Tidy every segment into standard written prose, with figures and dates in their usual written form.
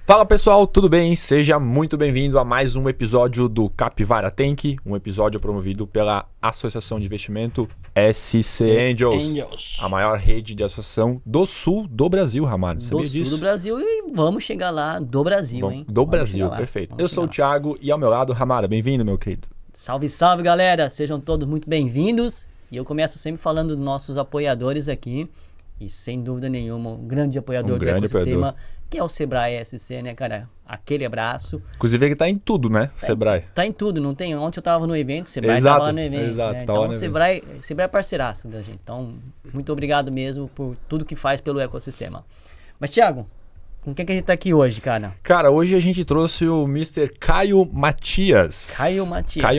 Fala pessoal, tudo bem? Seja muito bem-vindo a mais um episódio do Capivara Tank, um episódio promovido pela Associação de Investimento SC Angels, a maior rede de associação do sul do Brasil, Ramalho. Sabia disso? Do sul do Brasil e vamos chegar lá do Brasil, hein? Do Brasil, perfeito. Eu sou o Thiago e ao meu lado, Ramada, bem-vindo, meu querido. Salve, salve, galera! Sejam todos muito bem-vindos. E eu começo sempre falando dos nossos apoiadores aqui. E sem dúvida nenhuma, um grande apoiador do ecossistema, que é o Sebrae SC, né, cara? Aquele abraço. Inclusive ele tá em tudo, né, Sebrae? Tá em tudo, não tem? Ontem eu tava no evento, Sebrae tava lá no evento. Exato, né? Então o Sebrae é parceiraço da gente. Então, muito obrigado mesmo por tudo que faz pelo ecossistema. Mas, Thiago, com quem que a gente tá aqui hoje, cara? Cara, hoje a gente trouxe o Mr. Caio Matias. Caio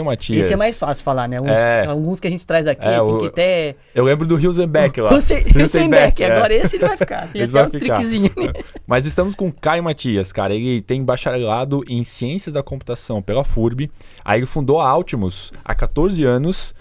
Matias. Esse é mais fácil falar, né? Alguns que a gente traz aqui, tem que ter... Eu lembro do Hilsenbeck lá. Hilsenbeck, agora esse ele vai ficar. Tem até um trickzinho. Mas estamos com o Caio Matias, cara. Ele tem bacharelado em Ciências da Computação pela FURB. Aí ele fundou a Altimus há 14 anos.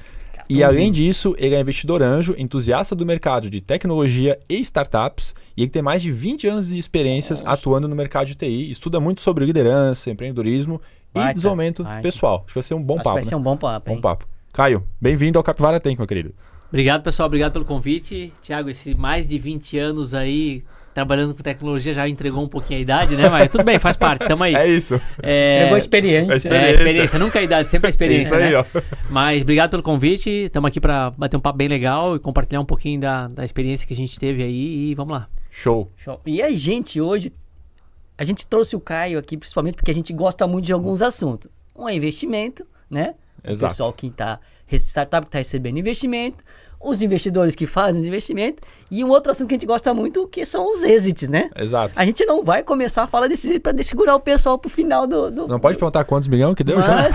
E além disso, ele é investidor anjo, entusiasta do mercado de tecnologia e startups, e ele tem mais de 20 anos de experiências atuando no mercado de TI, estuda muito sobre liderança, empreendedorismo e desenvolvimento pessoal. Acho que vai ser um bom papo. Vai ser um bom papo, hein? Bom papo. Caio, bem-vindo ao Capivara Tank, meu querido. Obrigado, pessoal. Obrigado pelo convite. Thiago, esses mais de 20 anos aí trabalhando com tecnologia já entregou um pouquinho a idade, né? Mas tudo bem, faz parte, tamo aí. É isso. Entregou a experiência. Experiência, nunca a idade, sempre a experiência, isso aí, né? ó. Mas obrigado pelo convite, estamos aqui para bater um papo bem legal e compartilhar um pouquinho da experiência que a gente teve aí e vamos lá. Show. E a gente hoje, a gente trouxe o Caio aqui principalmente porque a gente gosta muito de alguns assuntos. Um é investimento, né? Exato. O pessoal que startup que está recebendo investimento, os investidores que fazem os investimentos e um outro assunto que a gente gosta muito que são os exits, né? Exato. A gente não vai começar a falar desses exits para segurar o pessoal pro final do... Não pode perguntar quantos milhões que deu já?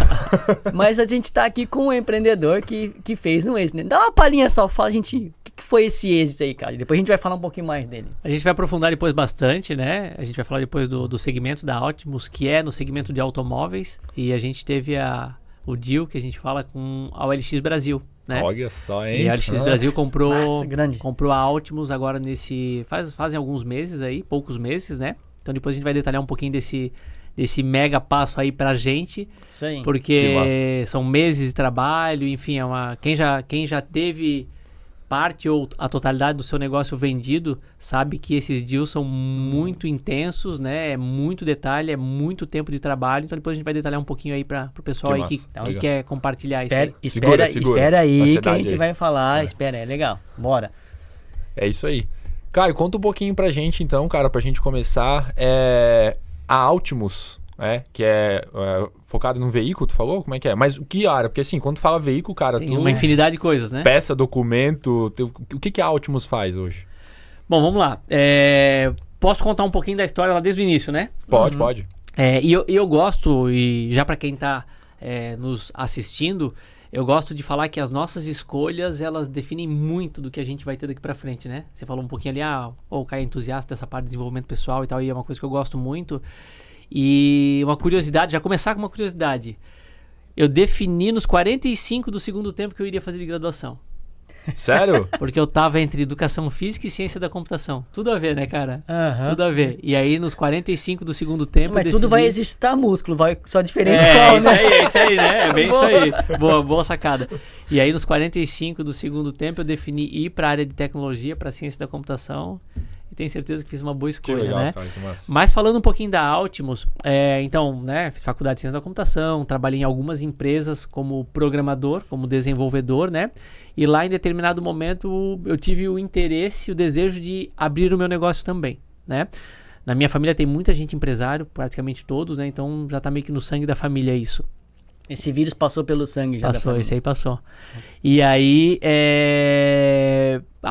Mas a gente tá aqui com um empreendedor que fez um exit, né? Dá uma palhinha só, fala, gente, o que foi esse exit aí, cara? E depois a gente vai falar um pouquinho mais dele. A gente vai aprofundar depois bastante, né? A gente vai falar depois do segmento da Altimus, que é no segmento de automóveis, e a gente teve o deal que a gente fala com a OLX Brasil, né? Olha só, hein? E a OLX Brasil comprou a Altimus agora fazem alguns meses aí, poucos meses, né? Então depois a gente vai detalhar um pouquinho desse mega passo aí pra gente. Isso aí. Porque são meses de trabalho, enfim, quem já teve parte ou a totalidade do seu negócio vendido sabe que esses deals são muito intensos, né? É muito detalhe, é muito tempo de trabalho. Então depois a gente vai detalhar um pouquinho aí pro pessoal aí que quer compartilhar isso aí. Espera aí que a gente vai falar. Espera aí, legal. Bora. É isso aí. Caio, conta um pouquinho pra gente então, cara, pra gente começar. A Altimus, que é focado num veículo, tu falou? Como é que é? Mas o que área? Porque assim, quando tu fala veículo, cara, tem uma infinidade de coisas, né? Peça, documento, o que a Altimus faz hoje? Bom, vamos lá. Posso contar um pouquinho da história lá desde o início, né? Pode. E eu gosto, e já para quem tá nos assistindo, eu gosto de falar que as nossas escolhas, elas definem muito do que a gente vai ter daqui para frente, né? Você falou um pouquinho ali, o Caio é entusiasta dessa parte de desenvolvimento pessoal e tal, e é uma coisa que eu gosto muito. E uma curiosidade, já começar com uma curiosidade. Eu defini nos 45 do segundo tempo que eu iria fazer de graduação. Sério? Porque eu tava entre educação física e ciência da computação. Tudo a ver, né, cara? Tudo a ver. E aí, nos 45 do segundo tempo... Mas tudo vai exercitar músculo, só diferente qual, né? É isso aí, né? É bem isso aí. Boa sacada. E aí, nos 45 do segundo tempo, eu defini ir para a área de tecnologia, para ciência da computação. E tenho certeza que fiz uma boa escolha, legal, né? Cara, que massa. Mas falando um pouquinho da Altimus, então, né, fiz faculdade de ciência da computação, trabalhei em algumas empresas como programador, como desenvolvedor, né? E lá, em determinado momento, eu tive o interesse, o desejo de abrir o meu negócio também, né? Na minha família tem muita gente empresário, praticamente todos, né? Então, já tá meio que no sangue da família isso. Esse vírus passou pelo sangue já. Passou, esse aí passou. E aí,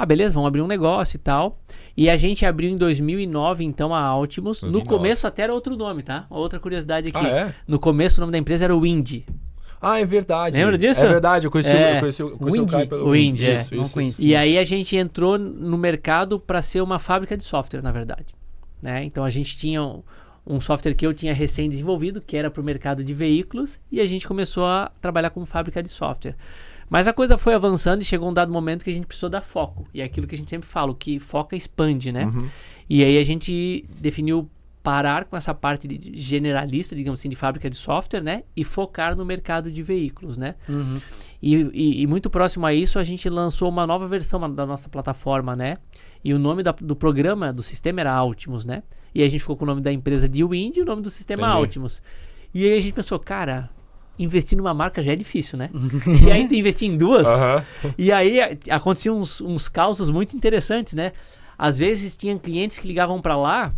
beleza, vamos abrir um negócio e tal. E a gente abriu em 2009, então, a Altimus. 2009. No começo até era outro nome, tá? Outra curiosidade aqui. No começo o nome da empresa era Wind. É verdade. Lembra disso? É verdade, eu conheci o Caio pelo Wind. Isso. E aí a gente entrou no mercado para ser uma fábrica de software, na verdade. Né? Então a gente tinha um software que eu tinha recém-desenvolvido, que era para o mercado de veículos, e a gente começou a trabalhar como fábrica de software. Mas a coisa foi avançando e chegou um dado momento que a gente precisou dar foco. E é aquilo que a gente sempre fala, que foca expande, né? Uhum. E aí a gente definiu parar com essa parte de generalista, digamos assim, de fábrica de software, né? E focar no mercado de veículos, né? Uhum. E muito próximo a isso, a gente lançou uma nova versão da nossa plataforma, né? E o nome do programa, do sistema era Altimus, né? E aí a gente ficou com o nome da empresa de Wind e o nome do sistema Altimus. E aí a gente pensou, cara, investir numa marca já é difícil, né? E aí tu investir em duas. E aí aconteciam uns causos muito interessantes, né? Às vezes tinha clientes que ligavam pra lá,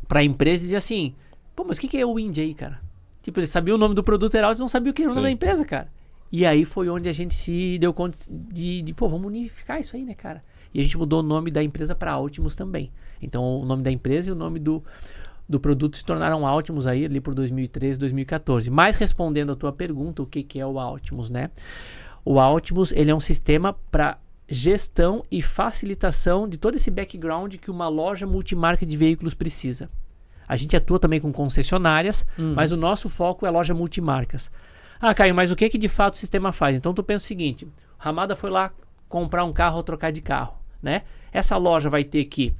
pra empresa, e diziam assim, pô, mas o que é o Wind aí, cara? Tipo, eles sabiam o nome do produto, eles não sabiam o que era o nome da empresa, cara. E aí foi onde a gente se deu conta de pô, vamos unificar isso aí, né, cara? E a gente mudou o nome da empresa para Altimus também. Então, o nome da empresa e o nome do produto se tornaram Altimus aí ali por 2013, 2014. Mas respondendo a tua pergunta, o que é o Altimus, né? O Altimus, ele é um sistema para gestão e facilitação de todo esse background que uma loja multimarca de veículos precisa. A gente atua também com concessionárias, mas o nosso foco é loja multimarcas. Ah, Caio, mas o que de fato o sistema faz? Então tu pensa o seguinte, o Ramada foi lá comprar um carro ou trocar de carro, né? Essa loja vai ter que,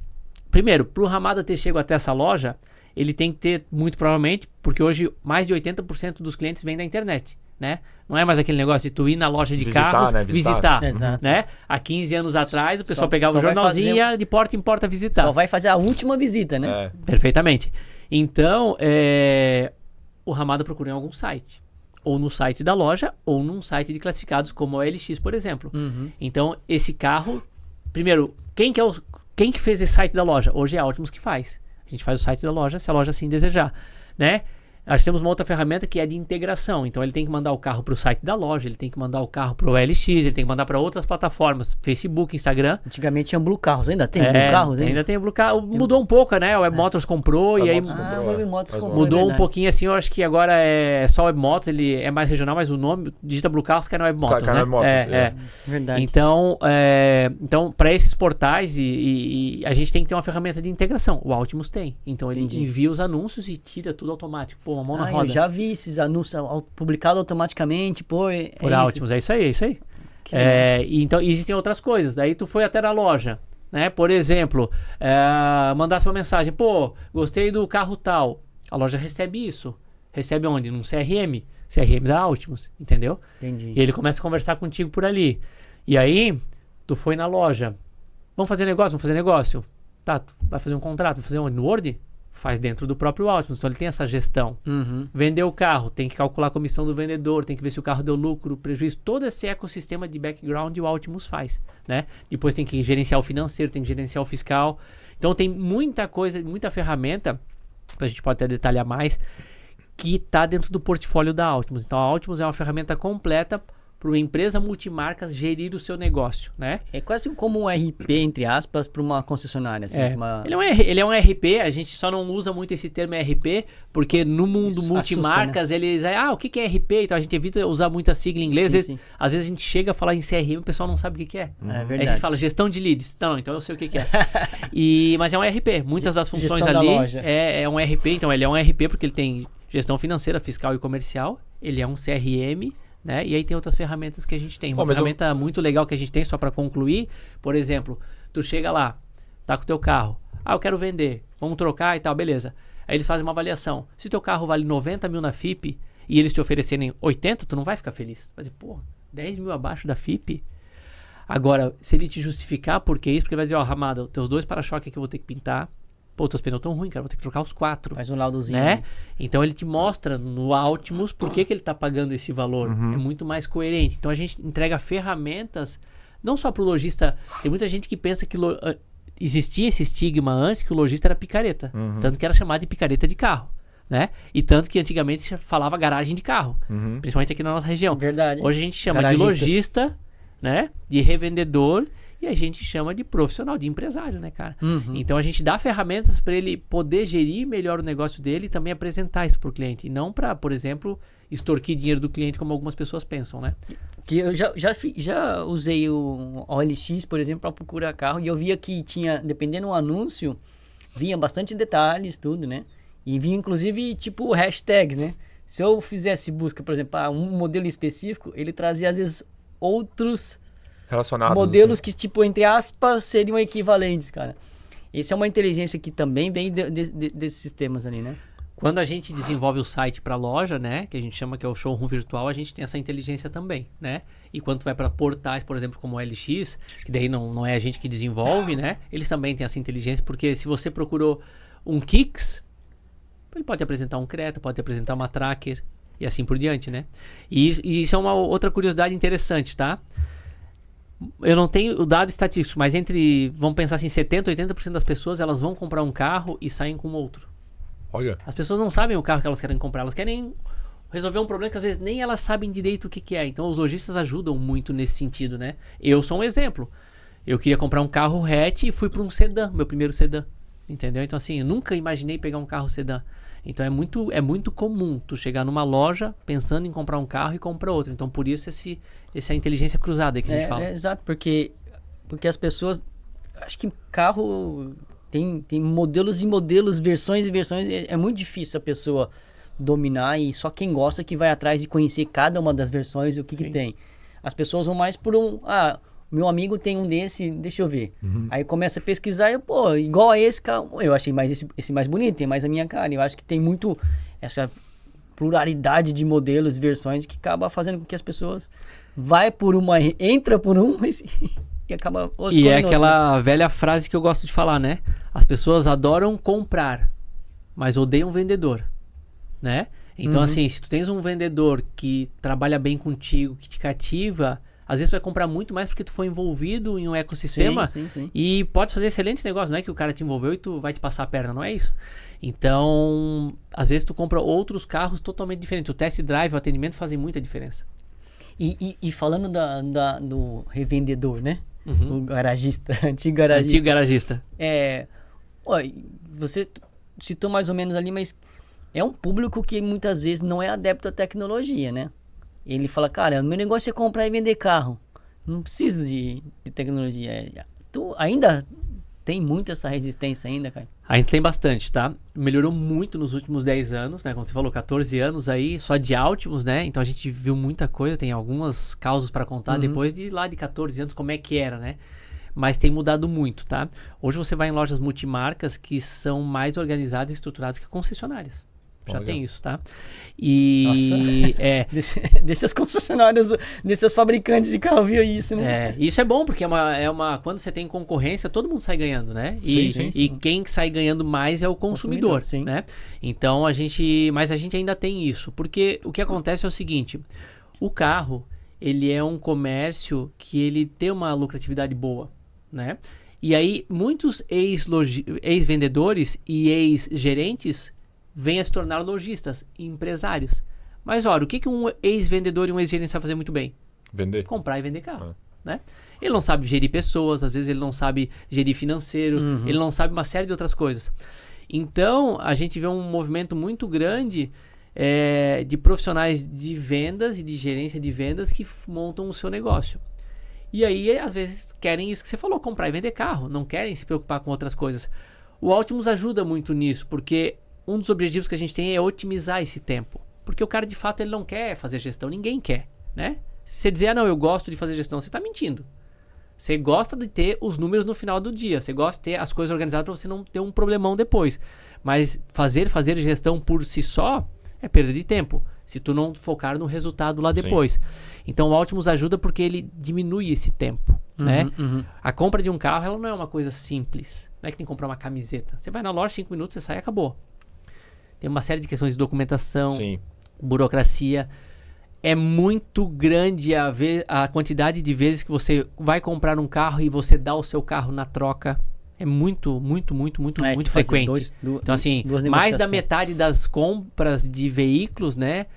primeiro, para o Ramada ter chego até essa loja, ele tem que ter, muito provavelmente, porque hoje mais de 80% dos clientes vêm da internet, né? Não é mais aquele negócio de tu ir na loja de carros, né? visitar, né? Há 15 anos atrás, o pessoal pegava o jornalzinho e ia de porta em porta visitar. Só vai fazer a última visita, né? Perfeitamente. Então, o Ramada procura em algum site. Ou no site da loja, ou num site de classificados como a OLX, por exemplo. Então, esse carro... Primeiro, quem que fez esse site da loja? Hoje é a Altimus que faz. A gente faz o site da loja, se a loja assim desejar, né? Nós temos uma outra ferramenta que é de integração. Então, ele tem que mandar o carro para o site da loja, ele tem que mandar o carro para o OLX, ele tem que mandar para outras plataformas, Facebook, Instagram. Antigamente tinha Blue Carros, ainda tem Blue Carros? Ainda tem Blue Carros. Mudou um pouco, né? O Web Motors comprou e aí o Web Motors comprou, mudou um pouquinho assim. Eu acho que agora é só Web Motors, ele é mais regional, mas o nome, digita Blue Carros, que é no Web Motors, né? Web Motors, Verdade. Então, para esses portais, e a gente tem que ter uma ferramenta de integração. O Altimus tem. Então, ele envia os anúncios e tira tudo automático. Pô, uma mão na roda. Eu já vi esses anúncios publicados automaticamente por Altimus, é isso aí. Então, existem outras coisas. Daí tu foi até na loja, né? Por exemplo, mandasse uma mensagem, pô, gostei do carro tal. A loja recebe isso. Recebe onde? Num CRM. CRM da Altimus, entendeu? Entendi. E ele começa a conversar contigo por ali. E aí, tu foi na loja. Vamos fazer negócio? Tá, tu vai fazer um contrato, vai fazer onde? No Word? Faz dentro do próprio Altimus, então ele tem essa gestão. Vendeu o carro, tem que calcular a comissão do vendedor, tem que ver se o carro deu lucro, prejuízo, todo esse ecossistema de background o Altimus faz, né? Depois tem que gerenciar o financeiro, tem que gerenciar o fiscal. Então tem muita coisa, muita ferramenta, que a gente pode até detalhar mais, que está dentro do portfólio da Altimus. Então a Altimus é uma ferramenta completa para uma empresa multimarcas gerir o seu negócio, né? É quase como um RP, entre aspas, para uma concessionária. Assim, Ele é um RP, a gente só não usa muito esse termo RP, porque no mundo isso multimarcas, assusta, né? eles... o que é RP? Então a gente evita usar muita sigla em inglês. Sim. Às vezes a gente chega a falar em CRM, o pessoal não sabe o que é. É verdade. Aí a gente fala gestão de leads. Não, então eu sei o que é. Mas é um RP. Muitas das funções gestão ali da loja. é um RP. Então ele é um RP porque ele tem gestão financeira, fiscal e comercial. Ele é um CRM, né? E aí tem outras ferramentas que a gente tem. Uma ferramenta muito legal que a gente tem, só para concluir, por exemplo, tu chega lá, tá com o teu carro, eu quero vender, vamos trocar e tal, beleza. Aí eles fazem uma avaliação. Se teu carro vale 90 mil na FIP e eles te oferecerem 80, tu não vai ficar feliz. Vai dizer, pô, 10 mil abaixo da FIP? Agora, se ele te justificar por que isso, porque vai dizer, Ramada, teus 2 para-choques que eu vou ter que pintar, pô, teus pneus tão ruins, cara, vou ter que trocar os 4. Faz um laudozinho. Né? Então ele te mostra no Altimus por que ele está pagando esse valor. É muito mais coerente. Então a gente entrega ferramentas, não só para o lojista. Tem muita gente que pensa que existia esse estigma antes que o lojista era picareta. Tanto que era chamado de picareta de carro. Né? E tanto que antigamente se falava garagem de carro. Principalmente aqui na nossa região. Verdade. Hoje a gente chama de lojista, né? De revendedor. E a gente chama de profissional, de empresário, né, cara? Então a gente dá ferramentas para ele poder gerir melhor o negócio dele e também apresentar isso para o cliente. E não para, por exemplo, extorquir dinheiro do cliente, como algumas pessoas pensam, né? Que eu já usei o OLX, por exemplo, para procurar carro. E eu via que tinha, dependendo do anúncio, vinha bastante detalhes, tudo, né? E vinha inclusive tipo hashtags, né? Se eu fizesse busca, por exemplo, um modelo específico, ele trazia às vezes outros relacionados, modelos que, tipo, entre aspas, seriam equivalentes, cara. Essa é uma inteligência que também vem desses sistemas ali, né? Quando a gente desenvolve o site para loja, né, que a gente chama que é o showroom virtual, a gente tem essa inteligência também, né? E quando tu vai para portais, por exemplo, como o LX, que daí não é a gente que desenvolve, né? Eles também têm essa inteligência, porque se você procurou um Kicks, ele pode apresentar um Creta, pode apresentar uma Tracker e assim por diante, né? E isso é uma outra curiosidade interessante, tá? Eu não tenho o dado estatístico, mas vamos pensar assim, 70%, 80% das pessoas, elas vão comprar um carro e saem com outro. Olha. As pessoas não sabem o carro que elas querem comprar, elas querem resolver um problema que às vezes nem elas sabem direito o que é. Então os lojistas ajudam muito nesse sentido, né? Eu sou um exemplo. Eu queria comprar um carro hatch e fui para um sedã, meu primeiro sedã. Entendeu? Então assim, eu nunca imaginei pegar um carro sedã. Então é muito comum tu chegar numa loja pensando em comprar um carro e comprar outro. Então por isso essa inteligência cruzada aí que a gente fala. Exato, porque as pessoas... Acho que carro... Tem modelos e modelos, versões e versões. É muito difícil a pessoa dominar e só quem gosta que vai atrás de conhecer cada uma das versões e o que tem. As pessoas vão mais por meu amigo tem um desse, deixa eu ver. Aí começa a pesquisar e, pô, igual a esse carro, eu achei mais esse mais bonito, tem mais a minha cara. Eu acho que tem muito essa pluralidade de modelos e versões que acaba fazendo com que as pessoas entra por um e acaba escolhendo. E é aquela velha frase que eu gosto de falar, né? As pessoas adoram comprar, mas odeiam vendedor, né? Então, assim, se tu tens um vendedor que trabalha bem contigo, que te cativa, às vezes tu vai comprar muito mais porque tu foi envolvido em um ecossistema. Sim. E pode fazer excelentes negócios, não é que o cara te envolveu e tu vai te passar a perna, não é isso? Então, às vezes tu compra outros carros totalmente diferentes. O test drive, o atendimento fazem muita diferença. E falando do revendedor, né? O garagista, antigo garagista. Você citou mais ou menos ali, mas é um público que muitas vezes não é adepto à tecnologia, né? Ele fala, cara, meu negócio é comprar e vender carro. Não preciso de tecnologia. Tu ainda tem muito essa resistência ainda, cara? A gente tem bastante, tá? Melhorou muito nos últimos 10 anos, né? Como você falou, 14 anos aí, só de Altimus, né? Então a gente viu muita coisa, tem algumas causas para contar depois de lá de 14 anos, como é que era, né? Mas tem mudado muito, tá? Hoje você vai em lojas multimarcas que são mais organizadas e estruturadas que concessionárias. Já tem isso, tá? E desses concessionários, desses fabricantes de carro, viu isso, né? Isso é bom, porque quando você tem concorrência, todo mundo sai ganhando, né? E quem sai ganhando mais é o consumidor, né? Então mas a gente ainda tem isso, porque o que acontece é o seguinte, o carro, ele é um comércio que ele tem uma lucratividade boa, né? E aí, muitos ex-vendedores e ex-gerentes vêm a se tornar lojistas e empresários. Mas olha, o que um ex-vendedor e um ex-gerente sabe fazer muito bem? Vender. Comprar e vender carro, né? Ele não sabe gerir pessoas, às vezes ele não sabe gerir financeiro, ele não sabe uma série de outras coisas. Então, a gente vê um movimento muito grande de profissionais de vendas e de gerência de vendas que montam o seu negócio. E aí, às vezes, querem isso que você falou, comprar e vender carro, não querem se preocupar com outras coisas. O Altimus ajuda muito nisso, porque um dos objetivos que a gente tem é otimizar esse tempo. Porque o cara, de fato, ele não quer fazer gestão. Ninguém quer, né? Se você dizer, não, eu gosto de fazer gestão, você está mentindo. Você gosta de ter os números no final do dia. Você gosta de ter as coisas organizadas para você não ter um problemão depois. Mas fazer gestão por si só é perda de tempo. Se tu não focar no resultado lá depois. Então, o Altimus ajuda porque ele diminui esse tempo, né? A compra de um carro, ela não é uma coisa simples. Não é que tem que comprar uma camiseta. Você vai na loja, 5 minutos, você sai e acabou. Tem uma série de questões de documentação, burocracia. É muito grande a quantidade de vezes que você vai comprar um carro e você dá o seu carro na troca. É muito frequente. Então, assim, mais da metade das compras de veículos, né?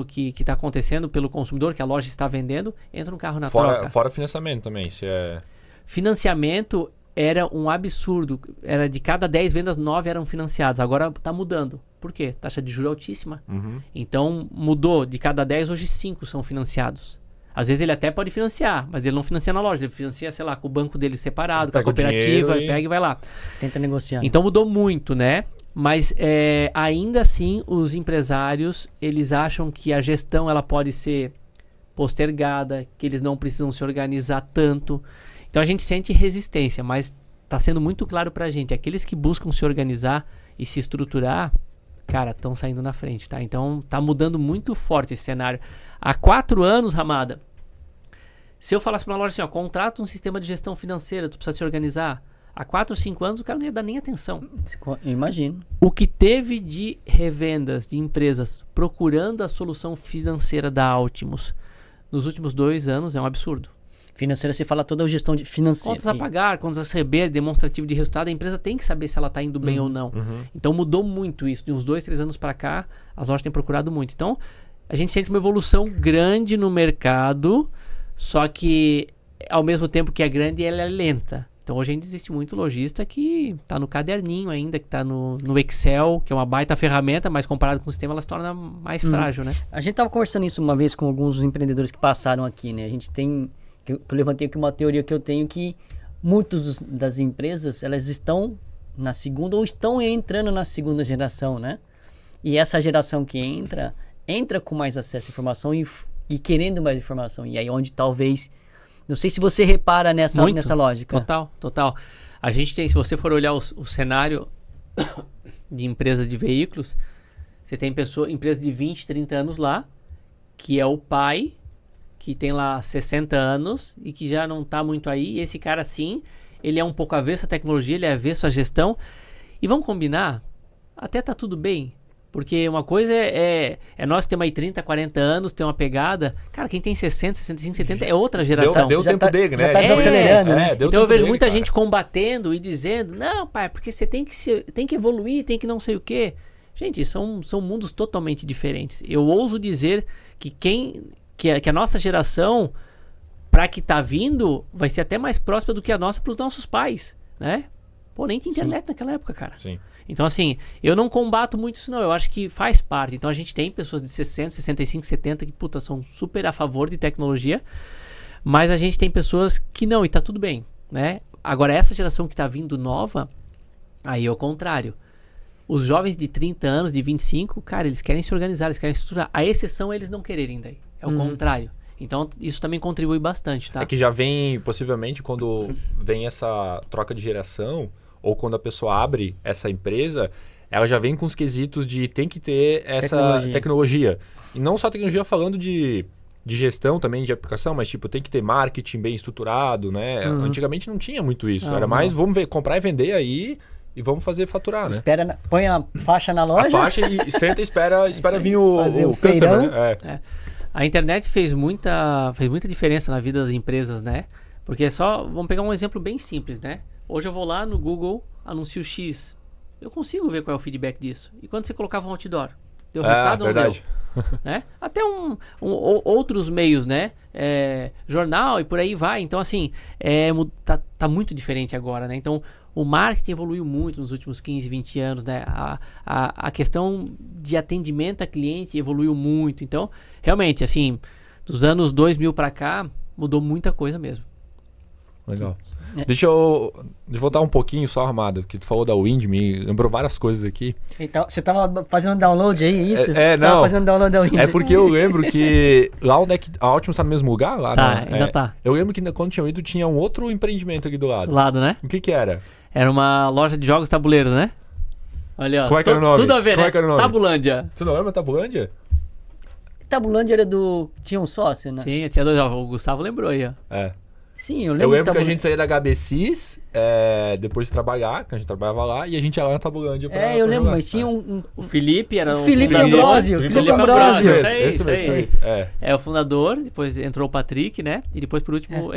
Que está acontecendo pelo consumidor, que a loja está vendendo, entra um carro na troca. Fora financiamento também. Financiamento era um absurdo. Era de cada 10 vendas, 9 eram financiadas. Agora está mudando. Por quê? Taxa de juros altíssima. Então mudou. De cada 10, hoje 5 são financiados. Às vezes ele até pode financiar, mas ele não financia na loja. Ele financia, sei lá, com o banco dele separado, com a cooperativa, pega e vai lá. Tenta negociar. Então mudou muito, né? Mas ainda assim, os empresários, eles acham que a gestão ela pode ser postergada, que eles não precisam se organizar tanto. Então a gente sente resistência, mas tá sendo muito claro pra gente. Aqueles que buscam se organizar e se estruturar, cara, estão saindo na frente, tá? Então, tá mudando muito forte esse cenário. Há 4 anos, Ramada, se eu falasse pra uma loja assim, ó, contrata um sistema de gestão financeira, tu precisa se organizar. Há 4 ou 5 anos, o cara não ia dar nem atenção. Eu imagino. O que teve de revendas de empresas procurando a solução financeira da Altimus nos últimos 2 anos é um absurdo. Financeira, se fala toda a gestão de financeira. Contas a pagar, contas a receber, demonstrativo de resultado, a empresa tem que saber se ela está indo bem ou não. Então mudou muito isso. De uns 2, 3 anos para cá, as lojas têm procurado muito. Então, a gente sente uma evolução grande no mercado, só que ao mesmo tempo que é grande, ela é lenta. Então hoje ainda existe muito lojista que está no caderninho ainda, que está no Excel, que é uma baita ferramenta, mas comparado com o sistema ela se torna mais frágil, né? A gente estava conversando isso uma vez com alguns empreendedores que passaram aqui, né? A gente tem, que eu levantei aqui uma teoria que eu tenho, que muitas das empresas, elas estão na segunda ou estão entrando na segunda geração, né? E essa geração que entra com mais acesso à informação e querendo mais informação. E aí onde talvez... Não sei se você repara nessa lógica. Total. A gente tem, se você for olhar o cenário de empresas de veículos, você tem empresas de 20, 30 anos lá, que é o pai, que tem lá 60 anos e que já não está muito aí. E esse cara, sim, ele é um pouco avesso à tecnologia, ele é avesso à gestão. E vamos combinar, até tá tudo bem. Porque uma coisa é nós que temos aí 30, 40 anos, tem uma pegada. Cara, quem tem 60, 65, 70 é outra geração. Deu tempo dele, né? Já tá desacelerando, né? Então eu vejo muita gente combatendo e dizendo, não, pai, porque você tem que evoluir, tem que não sei o quê. Gente, são mundos totalmente diferentes. Eu ouso dizer que a nossa geração, para que tá vindo, vai ser até mais próxima do que a nossa para os nossos pais, né? Pô, nem tinha internet naquela época, cara. Sim. Então, assim, eu não combato muito isso, não. Eu acho que faz parte. Então, a gente tem pessoas de 60, 65, 70 que, puta, são super a favor de tecnologia. Mas a gente tem pessoas que não, e tá tudo bem, né? Agora, essa geração que tá vindo nova, aí é o contrário. Os jovens de 30 anos, de 25, cara, eles querem se organizar, eles querem se estruturar. A exceção é eles não quererem daí. É o contrário. Então, isso também contribui bastante, tá? É que já vem, possivelmente, quando vem essa troca de geração... ou quando a pessoa abre essa empresa, ela já vem com os quesitos de tem que ter essa tecnologia. E não só tecnologia falando de gestão também, de aplicação, mas tipo, tem que ter marketing bem estruturado, né? Antigamente não tinha muito isso. Era mais, vamos comprar e vender aí e vamos fazer faturar, né? Põe a faixa na loja. A faixa e senta e espera vir o feirão. Customer. A internet fez muita diferença na vida das empresas, né? Porque vamos pegar um exemplo bem simples, né? Hoje eu vou lá no Google, anuncio X. Eu consigo ver qual é o feedback disso. E quando você colocava um outdoor? Deu resultado ou não deu? Né? Até outros meios, né? Jornal e por aí vai. Então, assim, tá muito diferente agora, né? Então, o marketing evoluiu muito nos últimos 15, 20 anos, né? A questão de atendimento a cliente evoluiu muito. Então, realmente, assim, dos anos 2000 para cá, mudou muita coisa mesmo. Legal. Deixa eu voltar um pouquinho só, Armado, que tu falou da Wind, me lembrou várias coisas aqui. Então, você tava fazendo download aí, isso? Não. Tava fazendo download da Wind. É porque eu lembro que lá onde é que a Altimus tá no mesmo lugar? Lá, tá, né? ainda tá. Eu lembro que quando tinha ido, tinha um outro empreendimento aqui do lado. Do lado, né? O que era? Era uma loja de jogos tabuleiros, né? Olha, ó. Como é que era o nome? Tudo a ver, Como né? é que era o nome? Tabulândia. Tu não lembra Tabulândia? Tabulândia era do... Tinha um sócio, né? Sim, tinha 2. O Gustavo lembrou aí, ó. Sim, eu lembro que a gente saía da HBCs, depois de trabalhar, que a gente trabalhava lá, e a gente ia lá na Tabulândia pra eu lembro, jogar. mas tinha O Felipe era o Felipe Ambrosio. Felipe Ambrosio. Esse mesmo. É o fundador, depois entrou o Patrick, né? E depois, por último,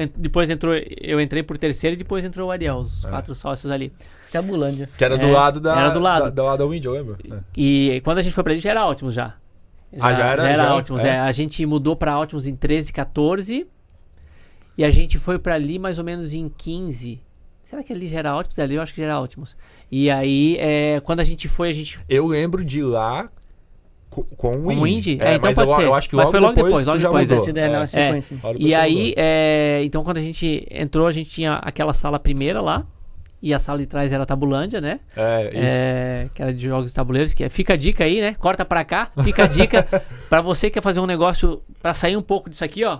eu entrei por terceiro e depois entrou o Ariel, os 4 sócios ali. Tabulândia. Que era do lado era do lado. Da Wind, eu lembro. E quando a gente foi pra ali, já era Altimus já. Já era Altimus, A gente mudou pra Altimus em 13, 14... E a gente foi pra ali mais ou menos em 15. Será que ali já era Altimus? Ali eu acho que já era Altimus. E aí, quando a gente foi, Eu lembro de ir lá com o Wind. Então mas pode ser. Eu acho que mas foi logo depois. Essa ideia não é sequência. E aí, então quando a gente entrou, a gente tinha aquela sala primeira lá. E a sala de trás era a Tabulândia, né? Isso. Que era de jogos de tabuleiros. Fica a dica aí, né? Corta pra cá. Fica a dica pra você que quer fazer um negócio pra sair um pouco disso aqui, ó.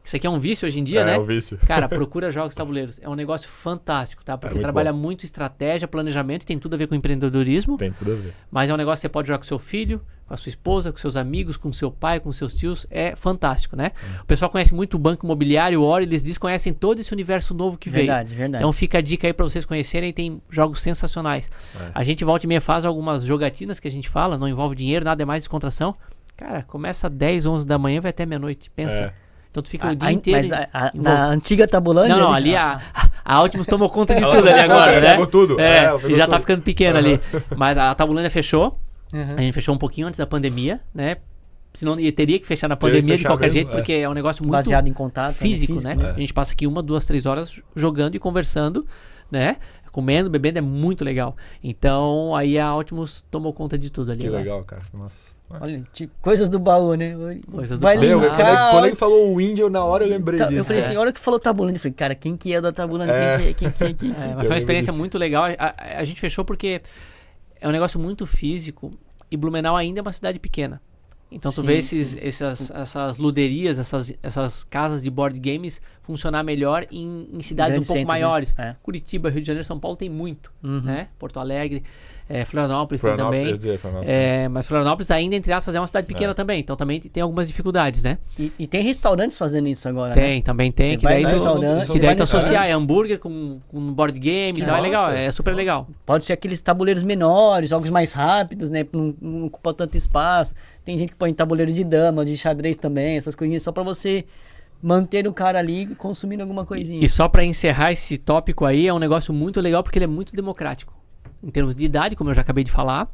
Isso aqui é um vício hoje em dia, né? É um vício. Cara, procura jogos tabuleiros. É um negócio fantástico, tá? Porque trabalha muito estratégia, planejamento, tem tudo a ver com empreendedorismo. Tem tudo a ver. Mas é um negócio que você pode jogar com seu filho, com a sua esposa, com seus amigos, com seu pai, com seus tios. É fantástico, né? O pessoal conhece muito o Banco Imobiliário, o Ori, eles desconhecem todo esse universo novo que veio. Verdade. Então fica a dica aí pra vocês conhecerem, tem jogos sensacionais. A gente volta e meia faz algumas jogatinas que a gente fala, não envolve dinheiro, nada é mais descontração. Cara, começa às 10, 11 da manhã, vai até meia-noite. Pensa. Então tu fica o dia inteiro. Mas na antiga Tabulândia? Não, ali a Altimus tomou conta de tudo ali agora, né? Pegou tudo. E já tá ficando pequena ali. Mas a Tabulândia fechou. A gente fechou um pouquinho antes da pandemia, né? Senão teria que fechar na pandemia de qualquer jeito, porque é um negócio muito baseado em contato, físico, né? A gente passa aqui 1, 2, 3 horas jogando e conversando, né? Comendo, bebendo, é muito legal. Então, aí a Altimus tomou conta de tudo ali. Que legal, cara. Nossa. Olha, coisas do baú, né? Coisas do baú. Quando ele falou o índio, na hora eu lembrei disso. Eu falei assim, a hora que falou Tabulândia, eu falei, cara, quem que é da Tabulândia? Quem é? Mas foi uma experiência muito legal. A gente fechou porque é um negócio muito físico e Blumenau ainda é uma cidade pequena. Então tu vê essas luderias, essas casas de board games funcionar melhor em cidades um pouco maiores. Né? Curitiba, Rio de Janeiro, São Paulo tem muito, né? Porto Alegre, Florianópolis tem também. Mas Florianópolis ainda, entre aspas, é uma cidade pequena também. Então também tem algumas dificuldades, né? E tem restaurantes fazendo isso agora, né? Também tem. Que daí tu associar é hambúrguer com board game e tal. É legal, é super legal. Pode ser aqueles tabuleiros menores, jogos mais rápidos, né? Não ocupa tanto espaço. Tem gente que põe tabuleiro de dama, de xadrez também, essas coisinhas só pra você manter o cara ali consumindo alguma coisinha. E só pra encerrar esse tópico aí, é um negócio muito legal porque ele é muito democrático. Em termos de idade, como eu já acabei de falar,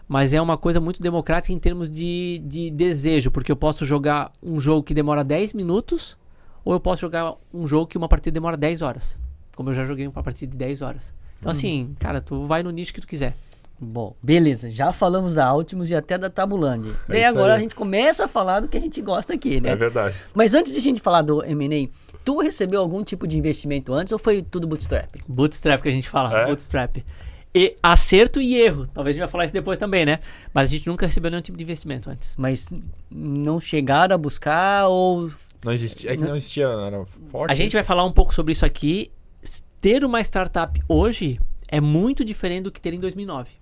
mas é uma coisa muito democrática em termos de desejo, porque eu posso jogar um jogo que demora 10 minutos ou eu posso jogar um jogo que uma partida demora 10 horas, como eu já joguei uma partida de 10 horas. Então assim, cara, tu vai no nicho que tu quiser. Bom, beleza, já falamos da Altimus e até da Tabulândia. Daí agora a gente começa a falar do que a gente gosta aqui, né? É verdade. Mas antes de a gente falar do M&A, tu recebeu algum tipo de investimento antes ou foi tudo bootstrap? Bootstrap que a gente fala, bootstrap. E acerto e erro. Talvez a gente vai falar isso depois também, né? Mas a gente nunca recebeu nenhum tipo de investimento antes. Mas não chegaram a buscar ou... Não existia, não existia, era forte. A gente vai falar um pouco sobre isso aqui. Ter uma startup hoje é muito diferente do que ter em 2009.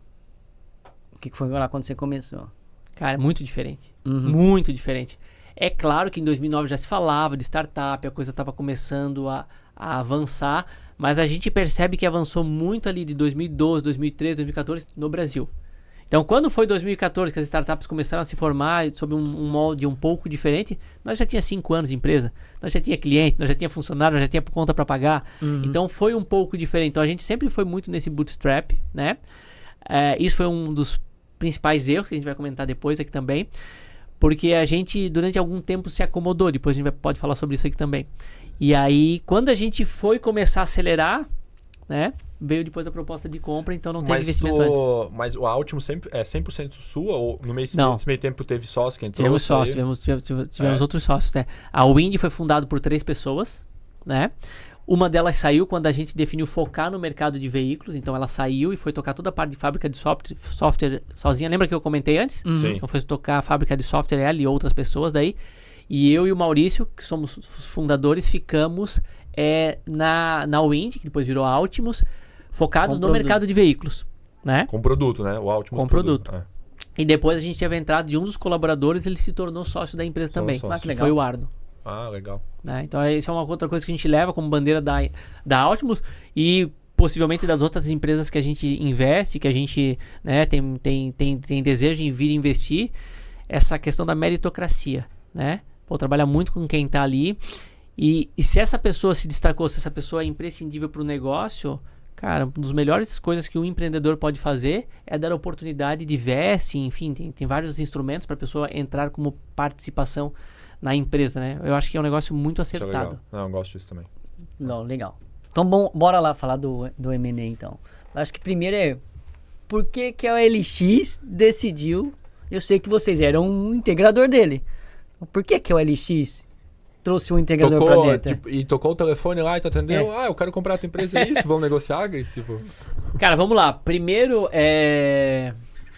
O que foi lá quando você começou? Cara, é muito diferente. Muito diferente. É claro que em 2009 já se falava de startup, a coisa estava começando a avançar, mas a gente percebe que avançou muito ali de 2012, 2013, 2014 no Brasil. Então, quando foi 2014 que as startups começaram a se formar sob um molde um pouco diferente, nós já tinha 5 anos de empresa, nós já tinha cliente, nós já tinha funcionário, nós já tinha conta para pagar. Então, foi um pouco diferente. Então, a gente sempre foi muito nesse bootstrap, né? Isso foi um dos principais erros que a gente vai comentar depois aqui também, porque a gente durante algum tempo se acomodou, depois a gente pode falar sobre isso aqui também. E aí, quando a gente foi começar a acelerar, né, veio depois a proposta de compra, então não teve investimento antes. Mas o Altimus sempre é 100% sua ou no meio, não. Nesse meio tempo teve sócio que entrou? Tivemos sócio, tivemos outros sócios, né? A Wind foi fundada por 3 pessoas, né? Uma delas saiu quando a gente definiu focar no mercado de veículos, então ela saiu e foi tocar toda a parte de fábrica de software sozinha. Lembra que eu comentei antes? Sim. Então foi tocar a fábrica de software, ela e outras pessoas daí. E eu e o Maurício, que somos os fundadores, ficamos na Wind, que depois virou a Altimus, focados no mercado de veículos, né? Com produto, né? O Altimus com produto. E depois a gente teve a entrada de um dos colaboradores, ele se tornou sócio da empresa também. Que legal. Foi o Ardo. Ah, legal. Né? Então isso é uma outra coisa que a gente leva como bandeira da Altimus e possivelmente das outras empresas que a gente investe, que a gente, né, tem desejo de vir investir, essa questão da meritocracia, né? Pô, trabalha muito com quem está ali e se essa pessoa se destacou, se essa pessoa é imprescindível para o negócio, cara, uma das melhores coisas que um empreendedor pode fazer é dar oportunidade de vesting, enfim, tem vários instrumentos para a pessoa entrar como participação na empresa, né? Eu acho que é um negócio muito acertado. Isso é legal. Não, eu gosto disso também. Não, legal. Então, bora lá falar do M&A, então. Acho que primeiro por que a OLX decidiu... Eu sei que vocês eram um integrador dele. Por que a OLX trouxe um integrador pra dentro? Tipo, e tocou o telefone lá e tu atendeu? Eu quero comprar a tua empresa, é isso? Vamos negociar? Tipo... Cara, vamos lá. Primeiro,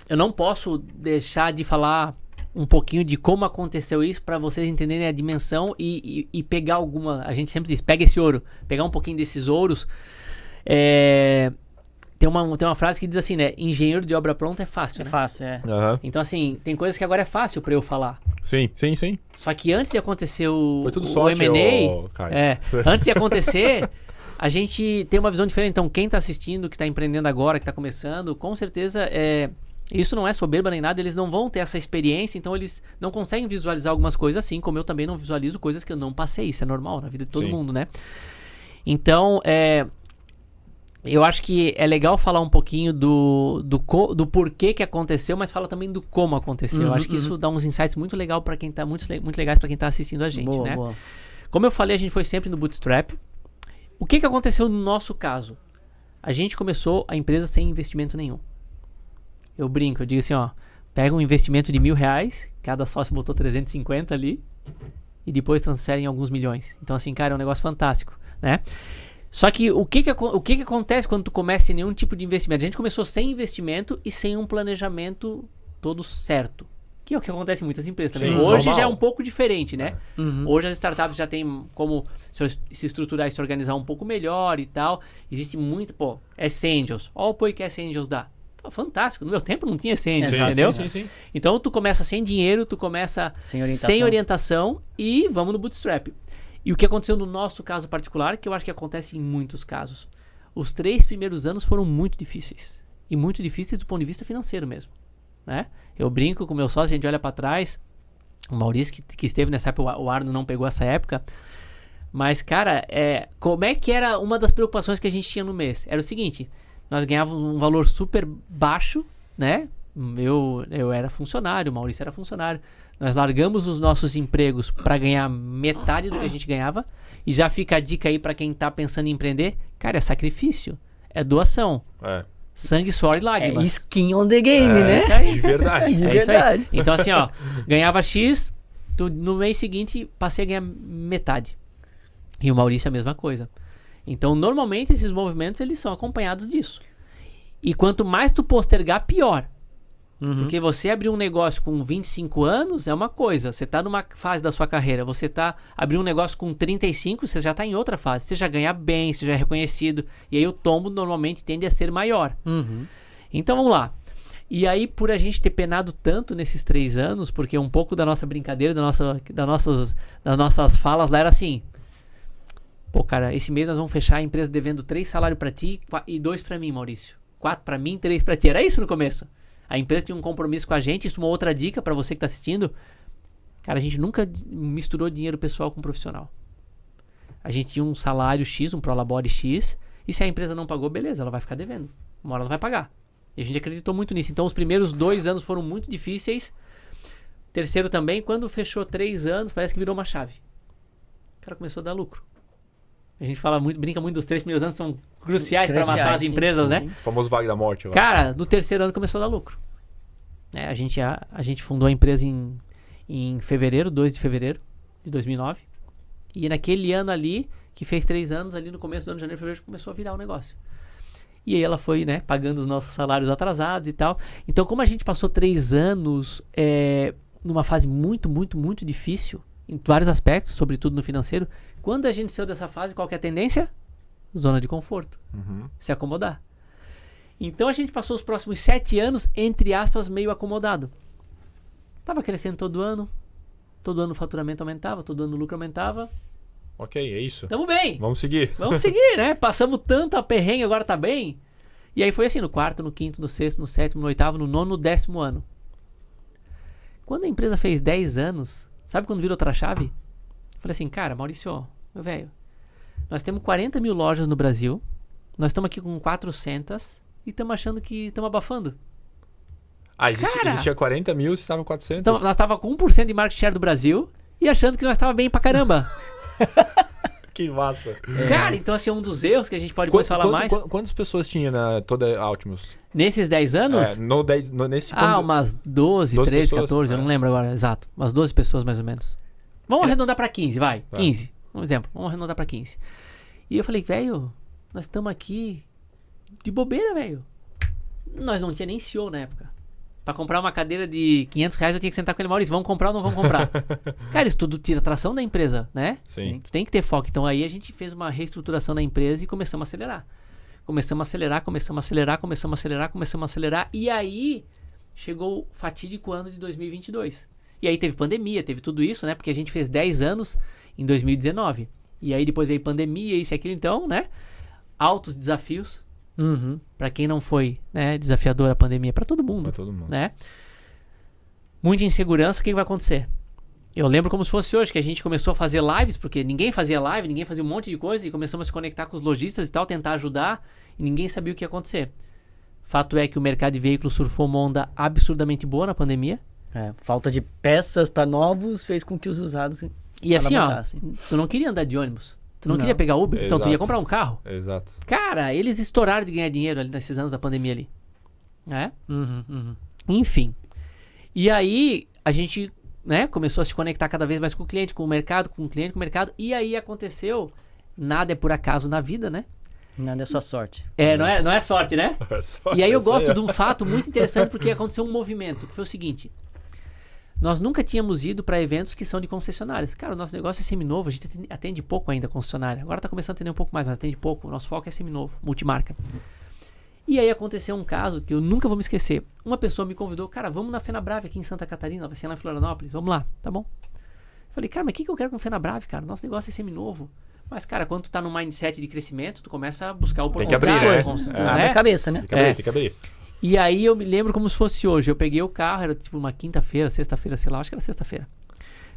eu não posso deixar de falar um pouquinho de como aconteceu isso para vocês entenderem a dimensão e pegar alguma... A gente sempre diz, pega esse ouro. Pegar um pouquinho desses ouros. Tem uma frase que diz assim, né? Engenheiro de obra pronta é fácil, né? Fácil, é. Aham. Então, assim, tem coisas que agora é fácil para eu falar. Sim. Só que antes de acontecer Foi tudo o sorte, M&A... Caio. Antes de acontecer... A gente tem uma visão diferente. Então, quem está assistindo, que está empreendendo agora, que está começando, com certeza, isso não é soberba nem nada. Eles não vão ter essa experiência, então eles não conseguem visualizar algumas coisas assim, como eu também não visualizo coisas que eu não passei. Isso é normal na vida de todo mundo, né? Então, eu acho que é legal falar um pouquinho do porquê que aconteceu, mas fala também do como aconteceu. Eu acho que isso dá uns insights muito legais para quem tá, muito legais para quem está assistindo a gente, né? Boa. Como eu falei, a gente foi sempre no bootstrap. O que aconteceu no nosso caso? A gente começou a empresa sem investimento nenhum. Eu brinco, eu digo assim, ó, pega um investimento de R$1.000, cada sócio botou 350 ali, e depois transferem alguns milhões. Então assim, cara, é um negócio fantástico, né? Só que o que acontece quando tu começa sem nenhum tipo de investimento? A gente começou sem investimento e sem um planejamento todo certo. Que é o que acontece em muitas empresas também. Sim, hoje normal. já é um pouco diferente, né? Hoje as startups já têm como se estruturar e se organizar um pouco melhor e tal. Existe muito, S-Angels. Olha o apoio que S-Angels dá. Pô, fantástico. No meu tempo não tinha S-Angels, entendeu? Sim. Então tu começa sem dinheiro, tu começa sem orientação e vamos no bootstrap. E o que aconteceu no nosso caso particular, que eu acho que acontece em muitos casos. Os 3 primeiros anos foram muito difíceis. E muito difíceis do ponto de vista financeiro mesmo. Né? Eu brinco com o meu sócio, a gente olha pra trás, o Maurício que esteve nessa época, o Arno não pegou essa época, mas cara, como é que era uma das preocupações que a gente tinha no mês? Era o seguinte, nós ganhávamos um valor super baixo, né? Eu era funcionário, o Maurício era funcionário, nós largamos os nossos empregos para ganhar metade do que a gente ganhava, e já fica a dica aí pra quem tá pensando em empreender, cara, é sacrifício, é doação. Sangue, suor e lágrimas. Skin on the game, né? Isso aí. De verdade. De É isso aí. verdade. Então assim, ó, ganhava X, no mês seguinte passei a ganhar metade. E o Maurício a mesma coisa. Então normalmente esses movimentos eles são acompanhados disso. E quanto mais tu postergar, pior. Porque você abrir um negócio com 25 anos é uma coisa, você tá numa fase da sua carreira, você tá abrindo um negócio com 35, você já tá em outra fase, você já ganha bem, você já é reconhecido, e aí o tombo normalmente tende a ser maior. Então vamos lá. E aí por a gente ter penado tanto nesses 3 anos, porque um pouco da nossa brincadeira, das nossas falas lá era assim, pô cara, esse mês nós vamos fechar a empresa devendo 3 salários pra ti e 2 pra mim, Maurício. 4 pra mim, 3 pra ti. Era isso no começo. A empresa tinha um compromisso com a gente. Isso é uma outra dica pra você que tá assistindo. Cara, a gente nunca misturou dinheiro pessoal com profissional. A gente tinha um salário X, um prolabore X. E se a empresa não pagou, beleza, ela vai ficar devendo. Uma hora ela vai pagar. E a gente acreditou muito nisso. Então os primeiros 2 anos foram muito difíceis. Terceiro também, quando fechou 3 anos, parece que virou uma chave. O cara começou a dar lucro. A gente brinca muito dos 3 primeiros anos, são cruciais para matar as empresas, né? O famoso Vale da Morte. Lá. Cara, no terceiro ano começou a dar lucro. A gente fundou a empresa em fevereiro, 2 de fevereiro de 2009. E naquele ano ali, que fez 3 anos, ali no começo do ano de janeiro, fevereiro, começou a virar o negócio. E aí ela foi, né, pagando os nossos salários atrasados e tal. Então, como a gente passou 3 anos numa fase muito, muito, muito difícil, em vários aspectos, sobretudo no financeiro, quando a gente saiu dessa fase, qual que é a tendência? Zona de conforto. Se acomodar. Então a gente passou os próximos 7 anos, entre aspas, meio acomodado. Tava crescendo todo ano o faturamento aumentava, todo ano o lucro aumentava. Ok, é isso. Tamo bem. Vamos seguir. Vamos seguir, né? Passamos tanto a perrengue, agora tá bem. E aí foi assim, no 4º, no 5º, no 6º, no 7º, no 8º, no 9º, no 10º ano. Quando a empresa fez 10 anos, sabe quando virou outra chave? Eu falei assim, cara, Maurício, meu velho, nós temos 40 mil lojas no Brasil, nós estamos aqui com 400 e estamos achando que estamos abafando. Existia 40 mil, vocês estavam 400? Então, nós estávamos com 1% de market share do Brasil e achando que nós estávamos bem pra caramba. Que massa. Cara, então assim, um dos erros que a gente pode depois falar mais. Quantas pessoas tinha na toda Altimus? Nesses 10 anos? Nesse umas 12 13, pessoas, 14, eu não lembro agora, exato. Umas 12 pessoas mais ou menos. Vamos arredondar pra 15, vai. 15. Um exemplo, vamos arredondar pra 15. E eu falei, velho, nós estamos aqui de bobeira, velho. Nós não tinha nem CEO na época. Pra comprar uma cadeira de R$500 eu tinha que sentar com ele, Maurício, vamos comprar ou não vamos comprar? Cara, isso tudo tira atração da empresa, né? Sim. Tu tem que ter foco. Então aí a gente fez uma reestruturação da empresa e começamos a acelerar. Começamos a acelerar. E aí chegou o fatídico ano de 2022. E aí teve pandemia, teve tudo isso, né? Porque a gente fez 10 anos em 2019. E aí depois veio pandemia, isso e aquilo. Então, né? Altos desafios. Pra quem não foi, né, desafiador a pandemia, pra todo mundo, né? Muita insegurança, o que vai acontecer? Eu lembro como se fosse hoje, que a gente começou a fazer lives, porque ninguém fazia live, ninguém fazia um monte de coisa, e começamos a se conectar com os lojistas e tal, tentar ajudar, e ninguém sabia o que ia acontecer. Fato é que o mercado de veículos surfou uma onda absurdamente boa na pandemia. Falta de peças para novos fez com que os usados e assim, ó, tu não queria andar de ônibus. Tu não queria pegar Uber, então tu ia comprar um carro. Exato. Cara, eles estouraram de ganhar dinheiro ali nesses anos da pandemia ali. Né? Enfim. E aí, a gente, né, começou a se conectar cada vez mais com o cliente, com o mercado, com o cliente, com o mercado. E aí aconteceu, nada é por acaso na vida, né? Nada é só sorte. Não é sorte, né? E aí eu gosto de um fato muito interessante, porque aconteceu um movimento, que foi o seguinte. Nós nunca tínhamos ido para eventos que são de concessionárias. Cara, o nosso negócio é seminovo, a gente atende pouco ainda concessionária. Agora tá começando a atender um pouco mais, mas atende pouco. O nosso foco é seminovo, multimarca. E aí aconteceu um caso que eu nunca vou me esquecer. Uma pessoa me convidou, cara, vamos na Fenabrave aqui em Santa Catarina, vai ser lá em Florianópolis, vamos lá, tá bom? Falei, cara, mas o que eu quero com Fenabrave, cara? Nosso negócio é seminovo. Mas, cara, quando tu tá no mindset de crescimento, tu começa a buscar oportunidades. Tem que abrir, né? Abre a cabeça, né? Tem que abrir. E aí eu me lembro como se fosse hoje. Eu peguei o carro, era tipo uma quinta-feira, sexta-feira, sei lá, acho que era sexta-feira.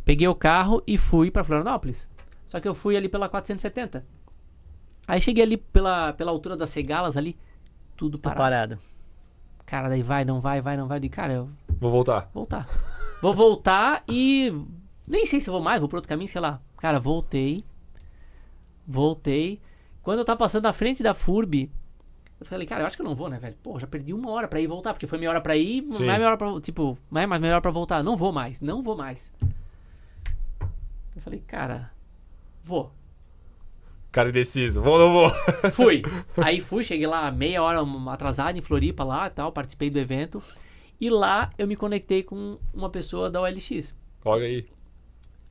Peguei o carro e fui pra Florianópolis. Só que eu fui ali pela 470. Aí cheguei ali pela altura das Cegalas ali, tudo parado. Cara, daí vai, não vai. De cara, eu... Vou voltar. Vou voltar e... Nem sei se eu vou mais, vou pro outro caminho, sei lá. Cara, voltei. Quando eu tava passando na frente da FURB, eu falei, cara, eu acho que eu não vou, né, velho? Pô, já perdi 1 hora pra ir e voltar, porque foi meia hora pra ir, mais meia hora pra... Tipo, mais meia hora pra voltar. Não vou mais. Eu falei, cara, vou. Cara indeciso, vou ou não vou? Fui. Aí cheguei lá meia hora atrasado em Floripa lá e tal, participei do evento. E lá eu me conectei com uma pessoa da OLX. Olha aí.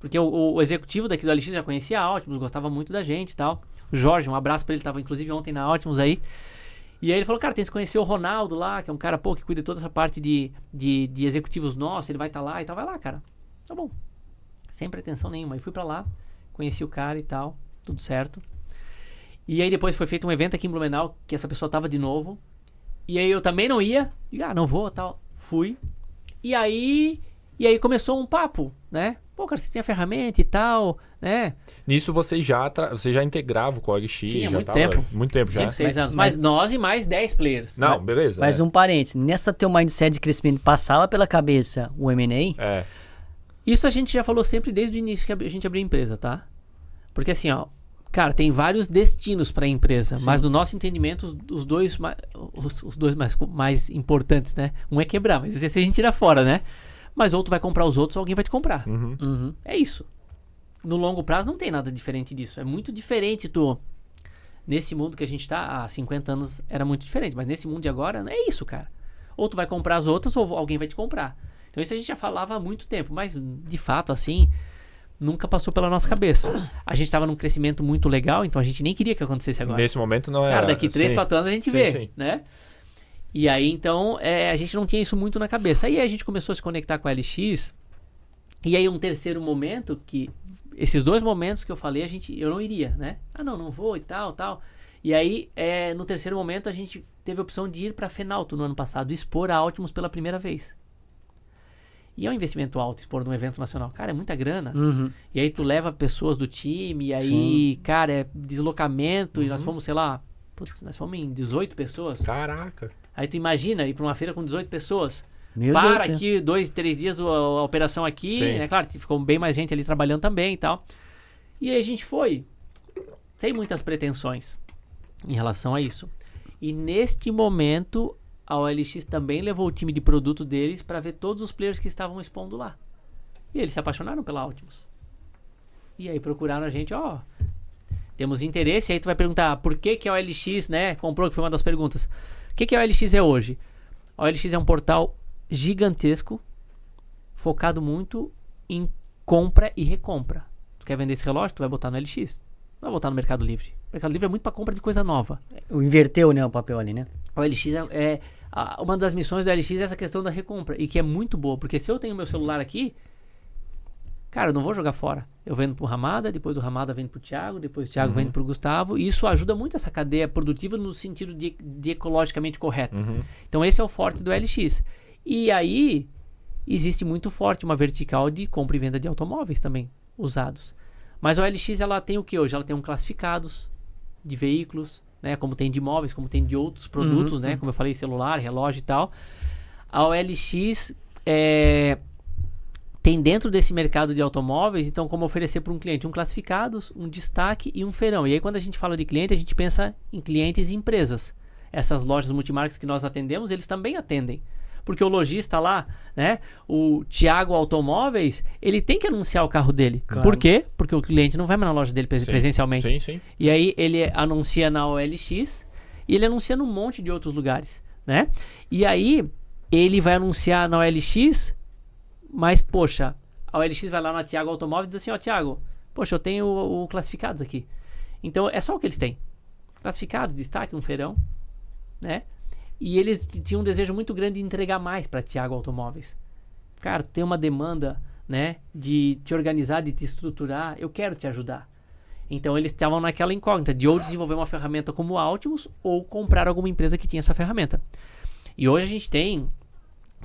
Porque o executivo daqui do OLX já conhecia a Optimus, gostava muito da gente e tal. O Jorge, um abraço pra ele, tava inclusive ontem na Optimus aí. E aí ele falou, cara, tem que conhecer o Ronaldo lá, que é um cara, que cuida de toda essa parte de executivos nossos, ele vai estar lá e tal. Vai lá, cara. Tá bom. Sem pretensão nenhuma. Aí fui pra lá, conheci o cara e tal, tudo certo. E aí depois foi feito um evento aqui em Blumenau, que essa pessoa tava de novo. E aí eu também não ia. Digo, não vou, tal. Fui. E aí começou um papo, né? Pô, cara, você tinha ferramenta e tal, né? Nisso você já integrava com o OLX. Tinha, já muito tava, tempo. Muito tempo já. 5, 6 anos. Mas nós e mais 10 players. Não, né? beleza. Mas um parênteses, nessa teu mindset de crescimento, passava pela cabeça o M&A? Isso a gente já falou sempre desde o início que a gente abriu a empresa, tá? Porque assim, ó, cara, tem vários destinos para a empresa, mas no nosso entendimento, os dois mais importantes, né? Um é quebrar, mas esse a gente tira fora, né? Mas ou tu vai comprar os outros ou alguém vai te comprar. É isso. No longo prazo não tem nada diferente disso. É muito diferente nesse mundo que a gente tá há 50 anos era muito diferente, mas nesse mundo de agora é isso, cara. Ou tu vai comprar as outras ou alguém vai te comprar. Então isso a gente já falava há muito tempo, mas de fato assim, nunca passou pela nossa cabeça. A gente tava num crescimento muito legal, então a gente nem queria que acontecesse agora. Nesse momento não era. Cara, daqui 3, 4 anos a gente vê, né? E aí, então, a gente não tinha isso muito na cabeça. Aí a gente começou a se conectar com a LX. E aí um terceiro momento, que esses 2 momentos que eu falei, eu não iria, né? Não vou e tal. E aí, no terceiro momento, a gente teve a opção de ir para a Fenalto no ano passado, expor a Optimus pela primeira vez. E é um investimento alto expor num evento nacional. Cara, é muita grana. E aí tu leva pessoas do time, e aí, cara, é deslocamento. E nós fomos, sei lá, nós fomos em 18 pessoas. Caraca. Aí tu imagina ir pra uma feira com 18 pessoas. Meu Deus aqui 2, 3 dias a operação aqui, né? Claro, ficou bem mais gente ali trabalhando também e tal. E aí a gente foi sem muitas pretensões em relação a isso. E neste momento a OLX também levou o time de produto deles para ver todos os players que estavam expondo lá. E eles se apaixonaram pela Optimus. E aí procuraram a gente, temos interesse. E aí tu vai perguntar por que a OLX, né, comprou, que foi uma das perguntas. O que a OLX é hoje? A OLX é um portal gigantesco, focado muito em compra e recompra. Tu quer vender esse relógio, tu vai botar no LX. Não vai botar no Mercado Livre. O Mercado Livre é muito para compra de coisa nova. Inverteu, né, o papel ali, né? O LX uma das missões do LX é essa questão da recompra. E que é muito boa. Porque se eu tenho meu celular aqui, cara, eu não vou jogar fora. Eu vendo pro Ramada, depois o Ramada vende pro Thiago, depois o Thiago vende pro Gustavo. E isso ajuda muito essa cadeia produtiva no sentido de ecologicamente correto. Então esse é o forte do LX. E aí, existe muito forte uma vertical de compra e venda de automóveis também, usados. Mas a OLX, ela tem o que hoje? Ela tem classificados de veículos, né? Como tem de imóveis, como tem de outros produtos, né? Como eu falei, celular, relógio e tal. A OLX tem dentro desse mercado de automóveis, então, como oferecer para um cliente classificados, um destaque e um feirão. E aí, quando a gente fala de cliente, a gente pensa em clientes e empresas. Essas lojas multimarcas que nós atendemos, eles também atendem. Porque o lojista lá, né, o Thiago Automóveis, ele tem que anunciar o carro dele. Claro. Por quê? Porque o cliente não vai mais na loja dele presencialmente. Sim. E aí ele anuncia na OLX e ele anuncia num monte de outros lugares, né? E aí ele vai anunciar na OLX, mas, poxa, a OLX vai lá na Thiago Automóveis e diz assim, ó, Thiago, poxa, eu tenho o classificados aqui. Então, é só o que eles têm. Classificados, destaque, um feirão, né? E eles tinham um desejo muito grande de entregar mais para Thiago Automóveis. Cara, tem uma demanda, né, de te organizar, de te estruturar. Eu quero te ajudar. Então, eles estavam naquela incógnita de ou desenvolver uma ferramenta como o Altimus ou comprar alguma empresa que tinha essa ferramenta. E hoje a gente tem,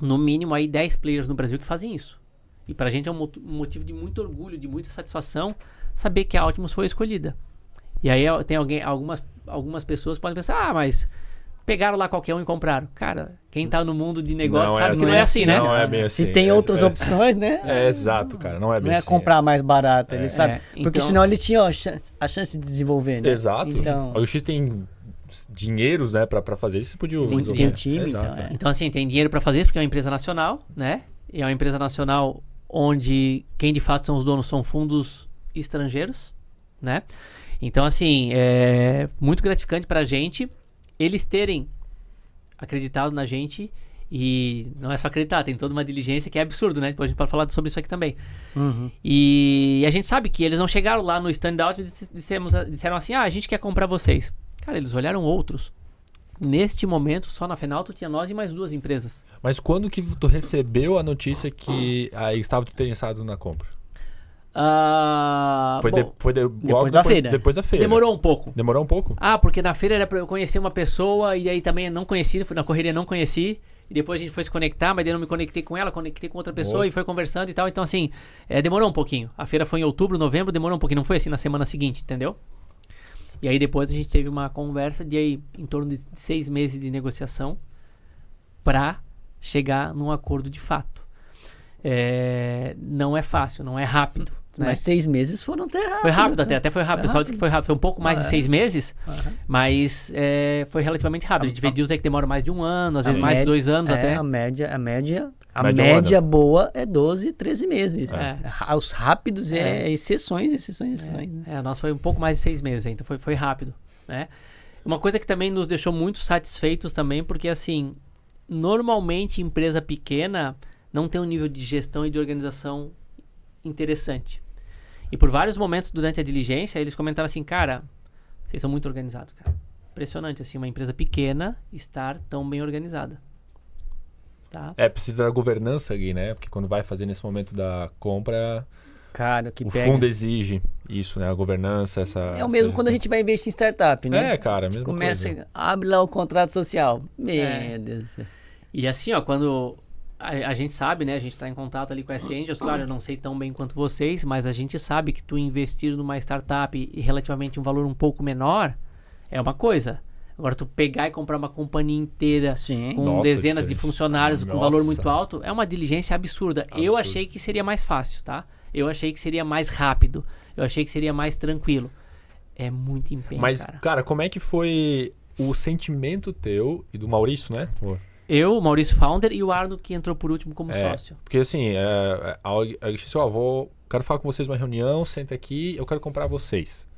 no mínimo, aí 10 players no Brasil que fazem isso. E pra gente é um motivo de muito orgulho, de muita satisfação saber que a Altimus foi escolhida. E aí tem algumas pessoas podem pensar, mas pegaram lá qualquer um e compraram. Cara, quem tá no mundo de negócio sabe que não é assim, né? Não é bem assim. Se tem outras opções, né? Exato, cara. Não é bem assim. Não é comprar mais barato, ele sabe. Porque então, senão ele tinha a chance de desenvolver, né? Exato. Então, o LX tem dinheiros, né, pra fazer isso. Podia tem um time, então assim, tem dinheiro pra fazer porque é uma empresa nacional, né? E é uma empresa nacional onde quem de fato são os donos são fundos estrangeiros, né? Então assim, é muito gratificante pra gente eles terem acreditado na gente. E não é só acreditar, tem toda uma diligência que é absurdo, né? Depois a gente pode falar sobre isso aqui também. E a gente sabe que eles não chegaram lá no stand da Altimus e disseram assim, a gente quer comprar vocês. Cara, eles olharam outros. Neste momento, só na Fenalto tinha nós e mais 2 empresas. Mas quando que tu recebeu a notícia que eles estavam interessados na compra? Depois da feira. Depois da feira. Demorou um pouco. Demorou um pouco? Porque na feira era pra eu conhecer uma pessoa e aí também não conheci, na correria não conheci. E depois a gente foi se conectar, mas daí eu não me conectei com ela, conectei com outra pessoa e foi conversando e tal. Então assim, demorou um pouquinho. A feira foi em outubro, novembro, demorou um pouquinho. Não foi assim na semana seguinte, entendeu? E aí depois a gente teve uma conversa de aí, em torno de 6 meses de negociação pra chegar num acordo de fato. Não é fácil, não é rápido. Né? Mas 6 meses foram até rápido. Foi rápido até foi rápido. O pessoal disse que foi rápido. Foi um pouco mais de 6 meses, mas foi relativamente rápido. A gente vê deals aí que demoram mais de 1 ano, às vezes mais de 2 anos até. A média boa é 12, 13 meses. Os rápidos exceções. A nossa foi um pouco mais de 6 meses, então foi rápido. Né? Uma coisa que também nos deixou muito satisfeitos também, porque assim, normalmente empresa pequena não tem um nível de gestão e de organização interessante. E por vários momentos durante a diligência, eles comentaram assim, cara, vocês são muito organizados, cara. Impressionante, assim, uma empresa pequena estar tão bem organizada. Tá? Precisa da governança ali, né? Porque quando vai fazer nesse momento da compra, cara, o fundo exige isso, né? A governança, essa... É o mesmo quando a gente vai investir em startup, né? Cara, mesmo coisa. Abre lá o contrato social. Meu Deus do céu. E assim, ó, quando... A gente sabe, né? A gente está em contato ali com a S-Angels. Claro, eu não sei tão bem quanto vocês, mas a gente sabe que tu investir numa startup e relativamente um valor um pouco menor é uma coisa. Agora, tu pegar e comprar uma companhia inteira com dezenas de funcionários com valor muito alto, é uma diligência absurda. Eu achei que seria mais fácil, tá? Eu achei que seria mais rápido. Eu achei que seria mais tranquilo. É muito empenho, Mas, cara, como é que foi o sentimento teu e do Maurício, né? Eu, o Maurício Founder e o Arno que entrou por último como sócio. Porque assim, quero falar com vocês numa reunião, senta aqui, eu quero comprar vocês.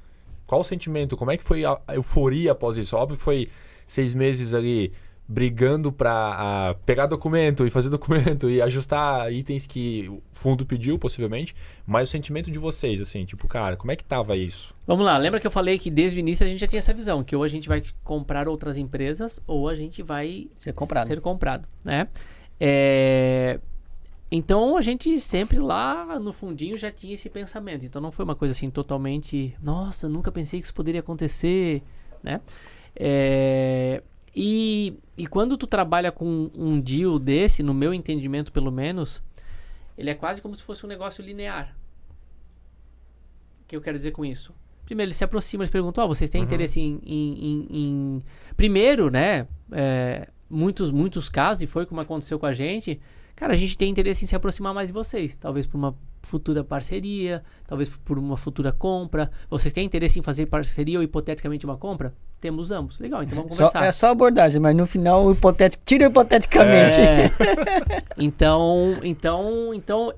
Qual o sentimento? Como é que foi a euforia após isso? Óbvio que foi 6 meses ali brigando pra pegar documento e fazer documento e ajustar itens que o fundo pediu, possivelmente, mas o sentimento de vocês, assim, tipo, cara, como é que tava isso? Vamos lá, lembra que eu falei que desde o início a gente já tinha essa visão, que ou a gente vai comprar outras empresas ou a gente vai Ser comprado. Né? Então a gente sempre lá no fundinho já tinha esse pensamento, então não foi uma coisa assim totalmente, nossa, eu nunca pensei que isso poderia acontecer, né? E quando tu trabalha com um deal desse, no meu entendimento pelo menos, ele é quase como se fosse um negócio linear. O que eu quero dizer com isso? Primeiro, eles se aproximam, eles perguntam, vocês têm interesse em... Primeiro, né, muitos casos, e foi como aconteceu com a gente, cara, a gente tem interesse em se aproximar mais de vocês, talvez por uma futura parceria, talvez por uma futura compra. Vocês têm interesse em fazer parceria ou hipoteticamente uma compra? Temos ambos. Legal, então vamos conversar. É só abordagem, mas no final tira hipoteticamente. Então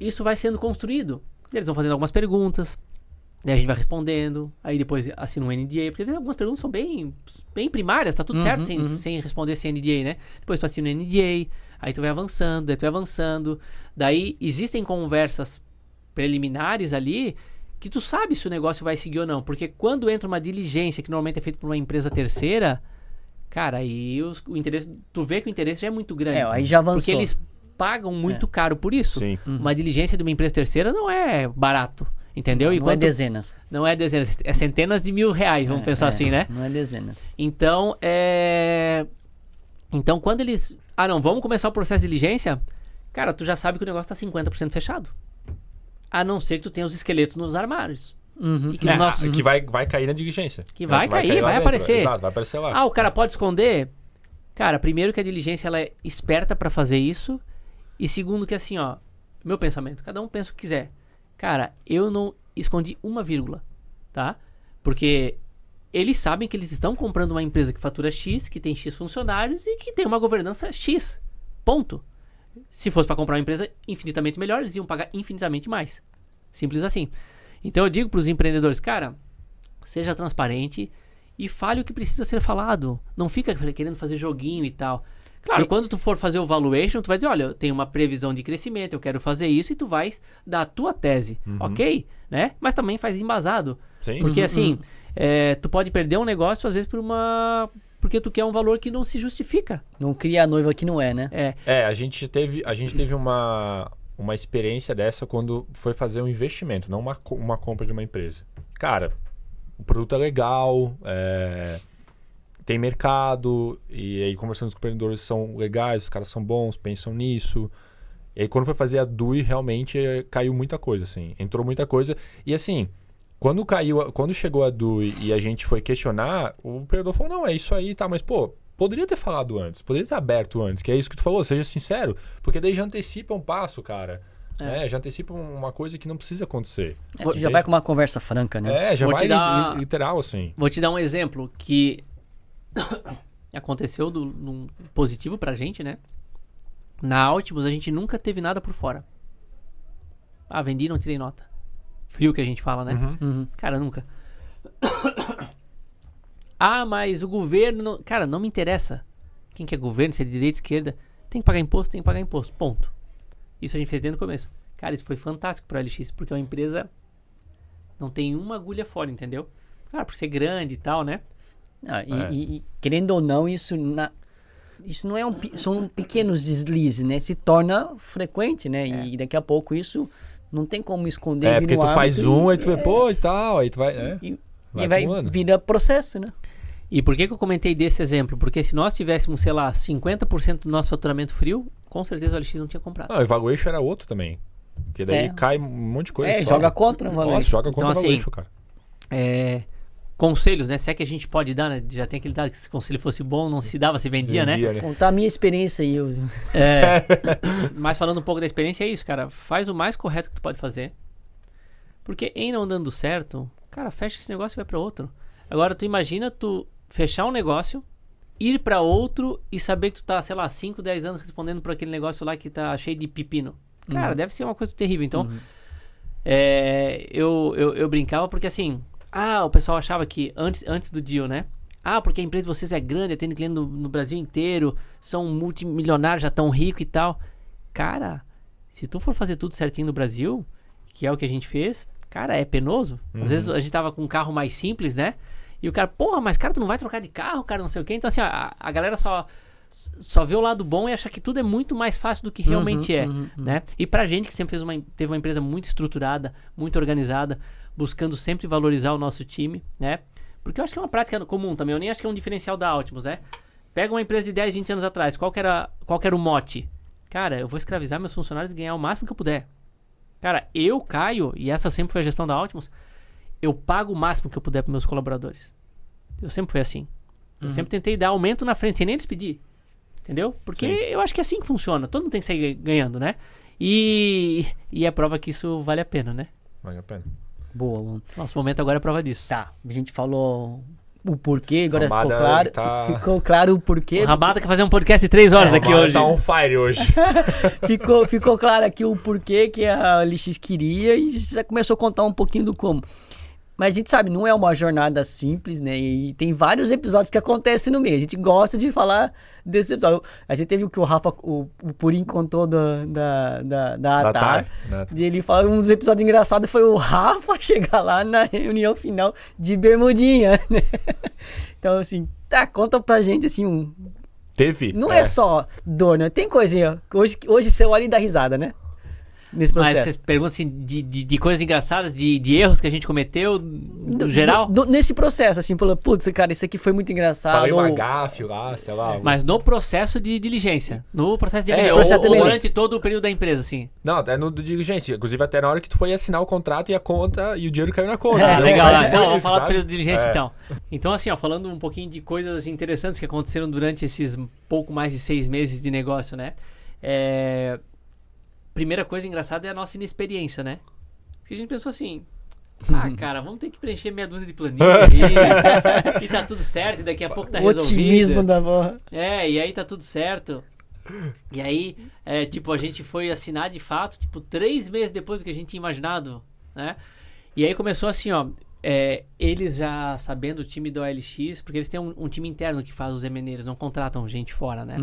isso vai sendo construído. Eles vão fazendo algumas perguntas, daí a gente vai respondendo, aí depois assina um NDA, porque algumas perguntas são bem primárias, tá tudo certo sem responder esse NDA, né? Depois tu assina um NDA, aí tu vai avançando, daí existem conversas preliminares ali que tu sabe se o negócio vai seguir ou não, porque quando entra uma diligência que normalmente é feita por uma empresa terceira, cara, aí o interesse, tu vê que o interesse já é muito grande. Aí já avançou. Porque eles pagam muito caro por isso. Sim. Uma diligência de uma empresa terceira não é barato, entendeu? Não é dezenas. Não é dezenas, é centenas de mil reais, vamos pensar assim, né? Não é dezenas. Então, Então, quando eles... vamos começar o processo de diligência, cara, tu já sabe que o negócio tá 50% fechado. A não ser que tu tenha os esqueletos nos armários. E que que vai cair na diligência. Que vai cair, vai aparecer. Exato, vai aparecer lá. O cara pode esconder? Cara, primeiro que a diligência ela é esperta pra fazer isso. E segundo que assim, meu pensamento, cada um pensa o que quiser. Cara, eu não escondi uma vírgula, tá? Porque eles sabem que eles estão comprando uma empresa que fatura X, que tem X funcionários e que tem uma governança X. Ponto. Se fosse para comprar uma empresa infinitamente melhor, eles iam pagar infinitamente mais. Simples assim. Então eu digo para os empreendedores, cara, seja transparente e fale o que precisa ser falado. Não fica querendo fazer joguinho e tal. Claro, quando tu for fazer o valuation, tu vai dizer, olha, eu tenho uma previsão de crescimento, eu quero fazer isso, e tu vai dar a tua tese, ok? Né? Mas também faz embasado. Sim. Porque assim, tu pode perder um negócio às vezes porque tu quer um valor que não se justifica. Não cria a noiva que não é, né? A gente teve uma experiência dessa quando foi fazer um investimento, não uma compra de uma empresa. Cara, o produto é legal, tem mercado, e aí conversando com os empreendedores são legais, os caras são bons, pensam nisso. E aí quando foi fazer a DUI, realmente caiu muita coisa, assim. Entrou muita coisa. E assim, quando chegou a DUI e a gente foi questionar, o empreendedor falou, não, é isso aí, tá, mas pô, poderia ter falado antes, poderia ter aberto antes, que é isso que tu falou, seja sincero, porque daí já antecipa um passo, cara. Já antecipa uma coisa que não precisa acontecer. Tu já vai com uma conversa franca, né? Já vai literal, assim. Vou te dar um exemplo que aconteceu num positivo pra gente, né? Na Altimus a gente nunca teve nada por fora. Vendi, não tirei nota. Frio que a gente fala, né? Cara, nunca. Mas o governo... Cara, não me interessa. Quem que é governo, se é de direita, esquerda. Tem que pagar imposto, ponto. Isso a gente fez desde o começo. Cara, isso foi fantástico pra LX, porque é uma empresa... Não tem uma agulha fora, entendeu? Claro, por ser grande e tal, né? E querendo ou não, isso não é são pequenos deslizes, né? Se torna frequente, né? E daqui a pouco isso não tem como esconder. Porque tu faz aí tu vê, pô, e tal, aí tu vai... E vai virar processo, né? E por que eu comentei desse exemplo? Porque se nós tivéssemos, sei lá, 50% do nosso faturamento frio, com certeza o LX não tinha comprado. O valuation era outro também. Porque daí cai um monte de coisa. Joga contra o valuation. Nossa, joga contra o valuation, cara. Conselhos, né? Se é que a gente pode dar, né? Já tem aquele dado que se o conselho fosse bom, não se dava, se vendia, né? Contar a minha experiência aí. Mas falando um pouco da experiência, é isso, cara. Faz o mais correto que tu pode fazer. Porque em não dando certo, cara, fecha esse negócio e vai pra outro. Agora, tu imagina tu fechar um negócio, ir pra outro e saber que tu tá, sei lá, 5, 10 anos respondendo por aquele negócio lá que tá cheio de pepino. Cara, deve ser uma coisa terrível. Então, eu brincava porque assim... o pessoal achava que antes do deal, né? porque a empresa de vocês é grande, atende cliente no Brasil inteiro, são multimilionários, já tão ricos e tal. Cara, se tu for fazer tudo certinho no Brasil, que é o que a gente fez, cara, é penoso. Às vezes a gente tava com um carro mais simples, né? E o cara, porra, mas cara, tu não vai trocar de carro, cara, não sei o quê. Então assim, a galera só vê o lado bom e acha que tudo é muito mais fácil do que realmente né? E pra gente que sempre teve uma empresa muito estruturada, muito organizada, buscando sempre valorizar o nosso time, né? Porque eu acho que é uma prática comum também, eu nem acho que é um diferencial da Altimus, né? Pega uma empresa de 10, 20 anos atrás, qual que era o mote? Cara, eu vou escravizar meus funcionários e ganhar o máximo que eu puder. Cara, eu, Caio, e essa sempre foi a gestão da Altimus, eu pago o máximo que eu puder para meus colaboradores. Eu sempre fui assim. Eu sempre tentei dar aumento na frente, sem nem eles pedir. Entendeu? Porque eu acho que é assim que funciona. Todo mundo tem que sair ganhando, né? E é prova que isso vale a pena, né? Vale a pena. Boa, mano. Nosso momento agora é prova disso. Tá, a gente falou o porquê, agora Ramada ficou claro. tá- Ficou claro o porquê. O Ramada quer fazer um podcast de 3 horas aqui hoje. Tá on fire hoje. Ficou claro aqui o porquê que a LX queria e você já começou a contar um pouquinho do como. Mas a gente sabe, não é uma jornada simples, né? E tem vários episódios que acontecem no meio. A gente gosta de falar desses episódios. A gente teve o que o Rafa, o Purim contou da Atar. E ele falou, um dos episódios engraçados foi o Rafa chegar lá na reunião final de bermudinha, né? Então, assim, conta pra gente, assim, Teve. Não é só dor, né? Tem coisinha. Hoje você olha e dá risada, né? Nesse processo. Mas vocês perguntam assim, de coisas engraçadas, de erros que a gente cometeu, no geral? Nesse processo, assim, putz, cara, isso aqui foi muito engraçado. Falei uma gafe lá, sei lá. Mas no processo de diligência. No processo de diligência. ou durante todo o período da empresa, assim. Não, é no do diligência. Inclusive até na hora que tu foi assinar o contrato e a conta e o dinheiro caiu na conta. Legal. Vamos isso, falar do sabe? período de diligência então. Então assim, falando um pouquinho de coisas interessantes que aconteceram durante esses pouco mais de 6 meses de negócio, né? Primeira coisa engraçada é a nossa inexperiência, né? Porque a gente pensou assim, cara, vamos ter que preencher meia dúzia de planilha e tá tudo certo, e daqui a pouco tá resolvido. Otimismo da porra. E aí tá tudo certo. E aí, a gente foi assinar de fato, 3 meses depois do que a gente tinha imaginado, né? E aí começou assim, eles já sabendo o time do OLX, porque eles têm um time interno que faz os M&A, eles não contratam gente fora, né?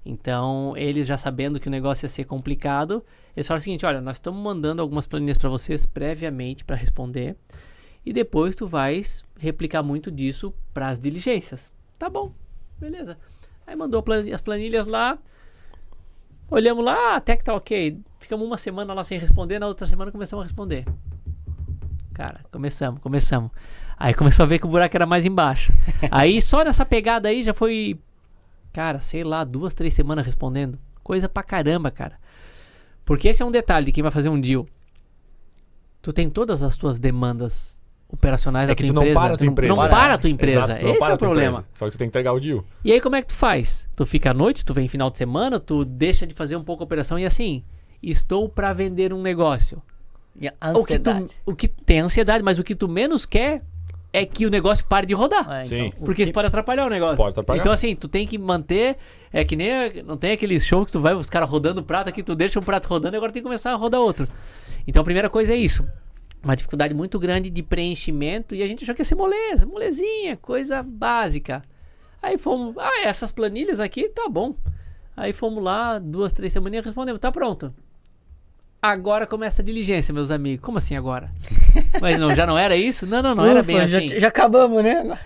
Então, eles já sabendo que o negócio ia ser complicado, eles falaram o seguinte, olha, nós estamos mandando algumas planilhas para vocês previamente para responder, e depois tu vais replicar muito disso para as diligências. Tá bom, beleza. Aí mandou as planilhas lá, olhamos lá, até que tá ok, ficamos uma semana lá sem responder, na outra semana começamos a responder. Cara, começamos. Aí começou a ver que o buraco era mais embaixo. Aí só nessa pegada aí já foi, cara, sei lá, 2, 3 semanas respondendo. Coisa pra caramba, cara. Porque esse é um detalhe de quem vai fazer um deal. Tu tem todas as tuas demandas operacionais da tua empresa. Não para a tua empresa. Tu não para a tua empresa. Exato, esse é o problema. Empresa. Só que tu tem que entregar o deal. E aí como é que tu faz? Tu fica à noite, tu vem final de semana, tu deixa de fazer um pouco a operação e assim, estou pra vender um negócio. E a ansiedade. O que tem ansiedade, mas o que tu menos quer é que o negócio pare de rodar. Sim. Porque isso pode atrapalhar o negócio. Pode atrapalhar. Então assim, tu tem que manter, que nem, não tem aqueles shows que tu vai, os caras rodando o prato aqui, tu deixa um prato rodando e agora tem que começar a rodar outro. Então a primeira coisa é isso. Uma dificuldade muito grande de preenchimento e a gente achou que ia ser molezinha, coisa básica. Aí fomos, essas planilhas aqui, tá bom. Aí fomos lá, 2, 3 semaninhas, respondemos, tá pronto. Agora começa a diligência, meus amigos. Como assim agora? Mas já não era isso? Não era bem assim. Já acabamos, né?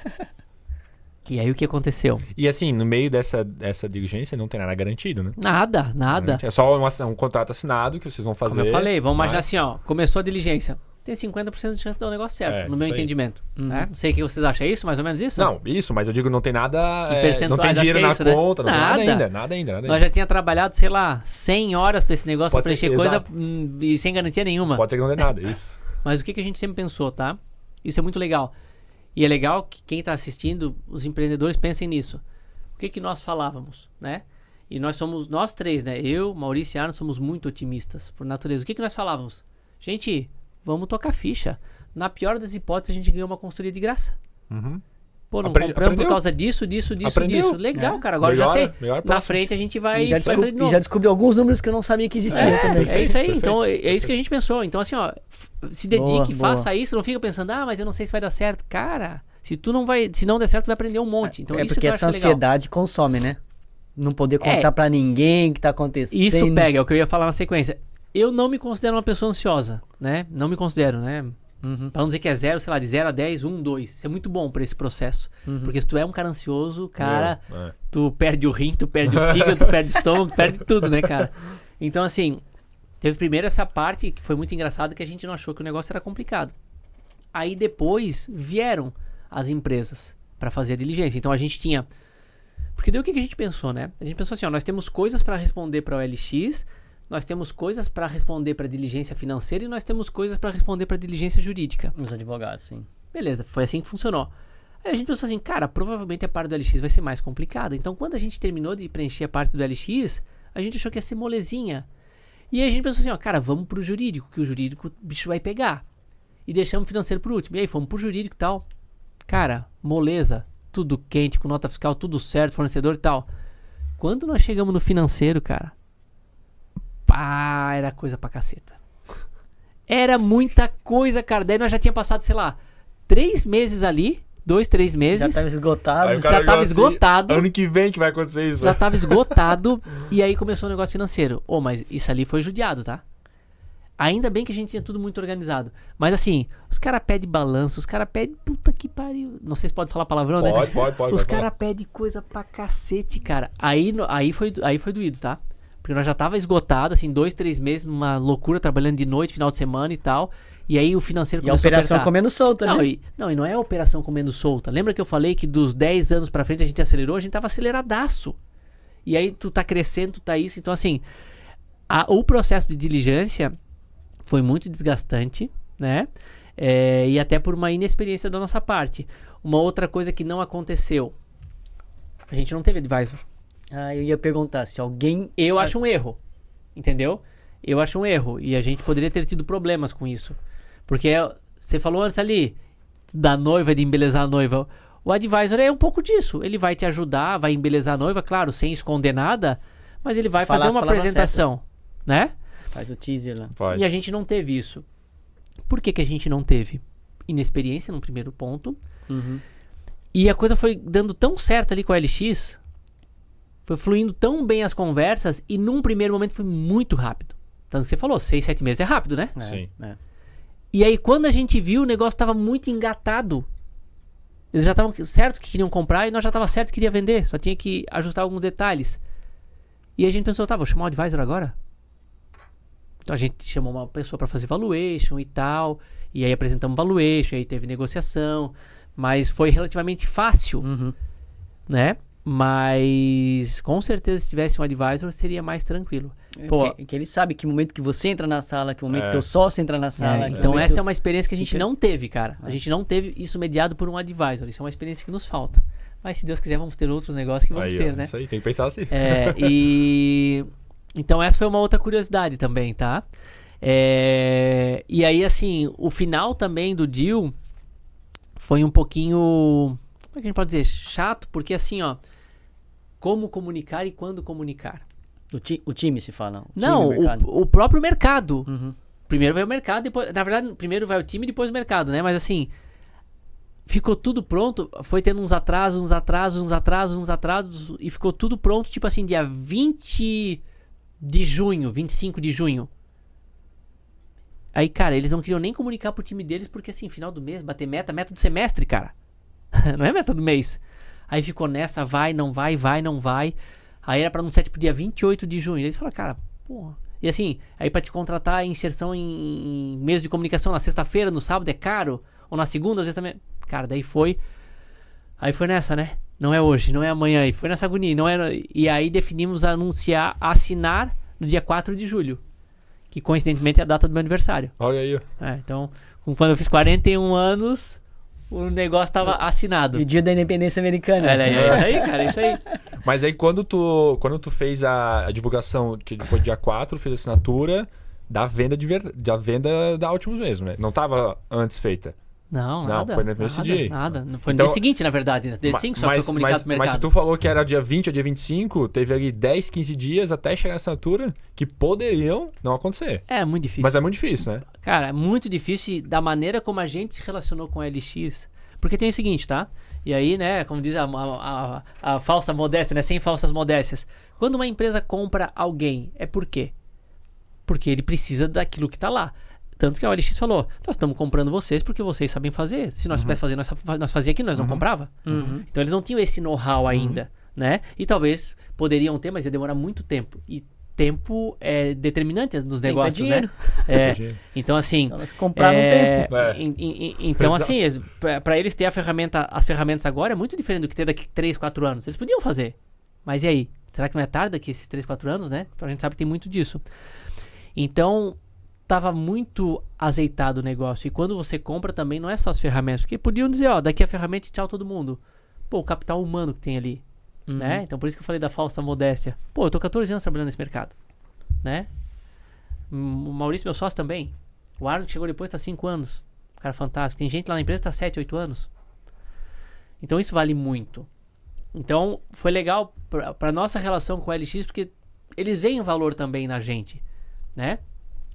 E aí o que aconteceu? E assim, no meio dessa diligência não tem nada garantido, né? Nada. É só um contrato assinado que vocês vão fazer. Como eu falei, vamos imaginar assim, começou a diligência. Tem 50% de chance de dar o negócio certo, no meu entendimento. Né? Não sei o que vocês acham, é isso? Mais ou menos isso? Não, isso, mas eu digo, não tem nada. Não tem dinheiro na isso, conta, né? não tem nada ainda. Nós já tinha trabalhado, sei lá, 100 horas pra esse negócio, pra preencher coisa e sem garantia nenhuma. Pode ser que não dê nada, isso. Mas o que a gente sempre pensou, tá? Isso é muito legal. E é legal que quem tá assistindo, os empreendedores, pensem nisso. O que nós falávamos, né? E nós 3, né? Eu, Maurício e Arno, somos muito otimistas, por natureza. O que nós falávamos? Gente, vamos tocar ficha. Na pior das hipóteses, a gente ganhou uma consultoria de graça. Pô, não compramos por causa disso. Legal, cara. Agora já sei. Na frente a gente vai... E já descobri alguns números que eu não sabia que existiam também. É isso aí. Perfeito. Então, é isso que a gente pensou. Então, assim, se dedique, faça isso. Não fica pensando, mas eu não sei se vai dar certo. Cara, Se não der certo, vai aprender um monte. Então, isso porque que eu essa acho legal. ansiedade consome, né? Não poder contar pra ninguém o que tá acontecendo. Isso pega, é o que eu ia falar na sequência. Eu não me considero uma pessoa ansiosa, né? Não me considero, né? Pra não dizer que é 0, sei lá, de 0 a 10, 1, 2. Isso é muito bom pra esse processo. Porque se tu é um cara ansioso, cara, tu perde o rim, tu perde o fígado, tu perde o estômago, tu perde tudo, né, cara? Então, assim, teve primeiro essa parte que foi muito engraçado, que a gente não achou que o negócio era complicado. Aí depois vieram as empresas pra fazer a diligência. Então a gente tinha... Porque daí o que a gente pensou, né? A gente pensou assim, ó, nós temos coisas pra responder pra OLX, nós temos coisas pra responder pra diligência financeira e nós temos coisas pra responder pra diligência jurídica. Os advogados, sim. Beleza, foi assim que funcionou. Aí a gente pensou assim, cara, provavelmente a parte do LX vai ser mais complicada. Então quando a gente terminou de preencher a parte do LX, a gente achou que ia ser molezinha. E aí a gente pensou assim, ó, cara, vamos pro jurídico, que o jurídico o bicho vai pegar. E deixamos o financeiro por último. E aí fomos pro jurídico e tal. Cara, moleza. Tudo quente, com nota fiscal, tudo certo, fornecedor e tal. Quando nós chegamos no financeiro, cara, pá, era coisa pra caceta. Era muita coisa, cara. Daí nós já tinha passado, sei lá, 3 meses ali, 2, 3 meses. Já tava esgotado. Já tava esgotado. Ano que vem que vai acontecer isso. Já tava esgotado. E aí começou o negócio financeiro. Mas isso ali foi judiado, tá? Ainda bem que a gente tinha tudo muito organizado. Mas assim, os caras pedem balanço, os caras pedem... Puta que pariu. Não sei se pode falar palavrão, né? Pode. Os caras pedem coisa pra cacete, cara. Aí foi doído, tá? Porque nós já tava esgotado, assim, 2, 3 meses, numa loucura, trabalhando de noite, final de semana e tal. E aí o financeiro começou a operação comendo solta, né? E não é a operação comendo solta. Lembra que eu falei que dos 10 anos pra frente a gente acelerou? A gente tava aceleradaço. E aí tu tá crescendo, tu tá isso. Então assim, o processo de diligência foi muito desgastante, né? E até por uma inexperiência da nossa parte. Uma outra coisa que não aconteceu. A gente não teve advisor. Eu ia perguntar se alguém... Eu acho um erro, entendeu? Eu acho um erro. E a gente poderia ter tido problemas com isso. Porque você falou antes ali da noiva, de embelezar a noiva. O advisor é um pouco disso. Ele vai te ajudar, vai embelezar a noiva, claro, sem esconder nada. Mas ele vai fazer uma apresentação, né? Faz o teaser lá. E a gente não teve isso. Por que a gente não teve? Inexperiência no primeiro ponto. E a coisa foi dando tão certo ali com a LX... Foi fluindo tão bem as conversas e num primeiro momento foi muito rápido. Tanto que você falou, 6, 7 meses é rápido, né? Sim. E aí quando a gente viu, o negócio tava muito engatado. Eles já estavam certo que queriam comprar e nós já tava certo que queria vender. Só tinha que ajustar alguns detalhes. E a gente pensou, vou chamar o advisor agora? Então a gente chamou uma pessoa para fazer valuation e tal. E aí apresentamos valuation, aí teve negociação. Mas foi relativamente fácil, né? Mas com certeza se tivesse um advisor seria mais tranquilo. Que ele sabe que momento que você entra na sala, que momento que teu sócio entra na sala. Então essa é uma experiência que a gente não teve, cara. A gente não teve isso mediado por um advisor. Isso é uma experiência que nos falta. Mas se Deus quiser vamos ter outros negócios que vamos ter, né? Isso aí, tem que pensar assim. Então essa foi uma outra curiosidade também, tá? E aí assim, o final também do deal foi um pouquinho... Como é que a gente pode dizer? Chato, porque assim, ó... Como comunicar e quando comunicar. O time se fala? O próprio mercado. Primeiro vai o mercado, depois... Na verdade, primeiro vai o time e depois o mercado, né? Mas assim... Ficou tudo pronto, foi tendo uns atrasos, e ficou tudo pronto, tipo assim, dia 20 de junho, 25 de junho. Aí, cara, eles não queriam nem comunicar pro time deles, porque assim, final do mês, bater meta do semestre, cara. Não é meta do mês. Aí ficou nessa, não vai. Aí era pra anunciar tipo dia 28 de junho. Aí eles falaram, cara, porra. E assim, aí pra te contratar a inserção em meios de comunicação na sexta-feira, no sábado é caro. Ou na segunda, às vezes também. Cara, daí foi. Aí foi nessa, né? Não é hoje, não é amanhã. E foi nessa agonia. E aí definimos assinar no dia 4 de julho. Que coincidentemente é a data do meu aniversário. Olha aí. Então, quando eu fiz 41 anos... O negócio tava assinado. E o dia da independência americana. É isso aí, cara, é isso aí. Mas aí quando tu fez a divulgação, que foi dia 4, fez a assinatura da venda da venda da Altimus mesmo, né? Não tava antes feita. Não, nada. Foi nesse dia. Nada. Foi no dia seguinte, na verdade. No dia 5 só foi comunicado pro mercado. Mas se tu falou que era dia 20 ou dia 25, teve ali 10, 15 dias até chegar a assinatura que poderiam não acontecer. É muito difícil. Mas é muito difícil, né? Cara, é muito difícil da maneira como a gente se relacionou com a LX. Porque tem o seguinte, tá? E aí, né, como diz a falsa modéstia, né, sem falsas modéstias. Quando uma empresa compra alguém, é por quê? Porque ele precisa daquilo que tá lá. Tanto que a OLX falou, nós estamos comprando vocês porque vocês sabem fazer. Se nós soubéssemos fazer, nós fazia aqui, nós não comprava. Então eles não tinham esse know-how ainda, né? E talvez poderiam ter, mas ia demorar muito tempo. E tempo é determinante nos negócios, né? Então assim... Então, eles compraram tempo. Então assim, para eles ter as ferramentas agora é muito diferente do que ter daqui 3, 4 anos. Eles podiam fazer. Mas e aí? Será que não é tarde daqui esses 3, 4 anos, né? A gente sabe que tem muito disso. Então... Tava muito azeitado o negócio. E quando você compra também não é só as ferramentas. Porque podiam dizer, ó, daqui a ferramenta e tchau todo mundo. Pô, o capital humano que tem ali. Né? Então por isso que eu falei da falsa modéstia. Pô, eu tô 14 anos trabalhando nesse mercado. Né? O Maurício, meu sócio também. O Arno chegou depois, tá 5 anos. Cara fantástico. Tem gente lá na empresa que tá 7, 8 anos. Então isso vale muito. Então foi legal pra nossa relação com o LX, porque eles veem o valor também na gente. Né?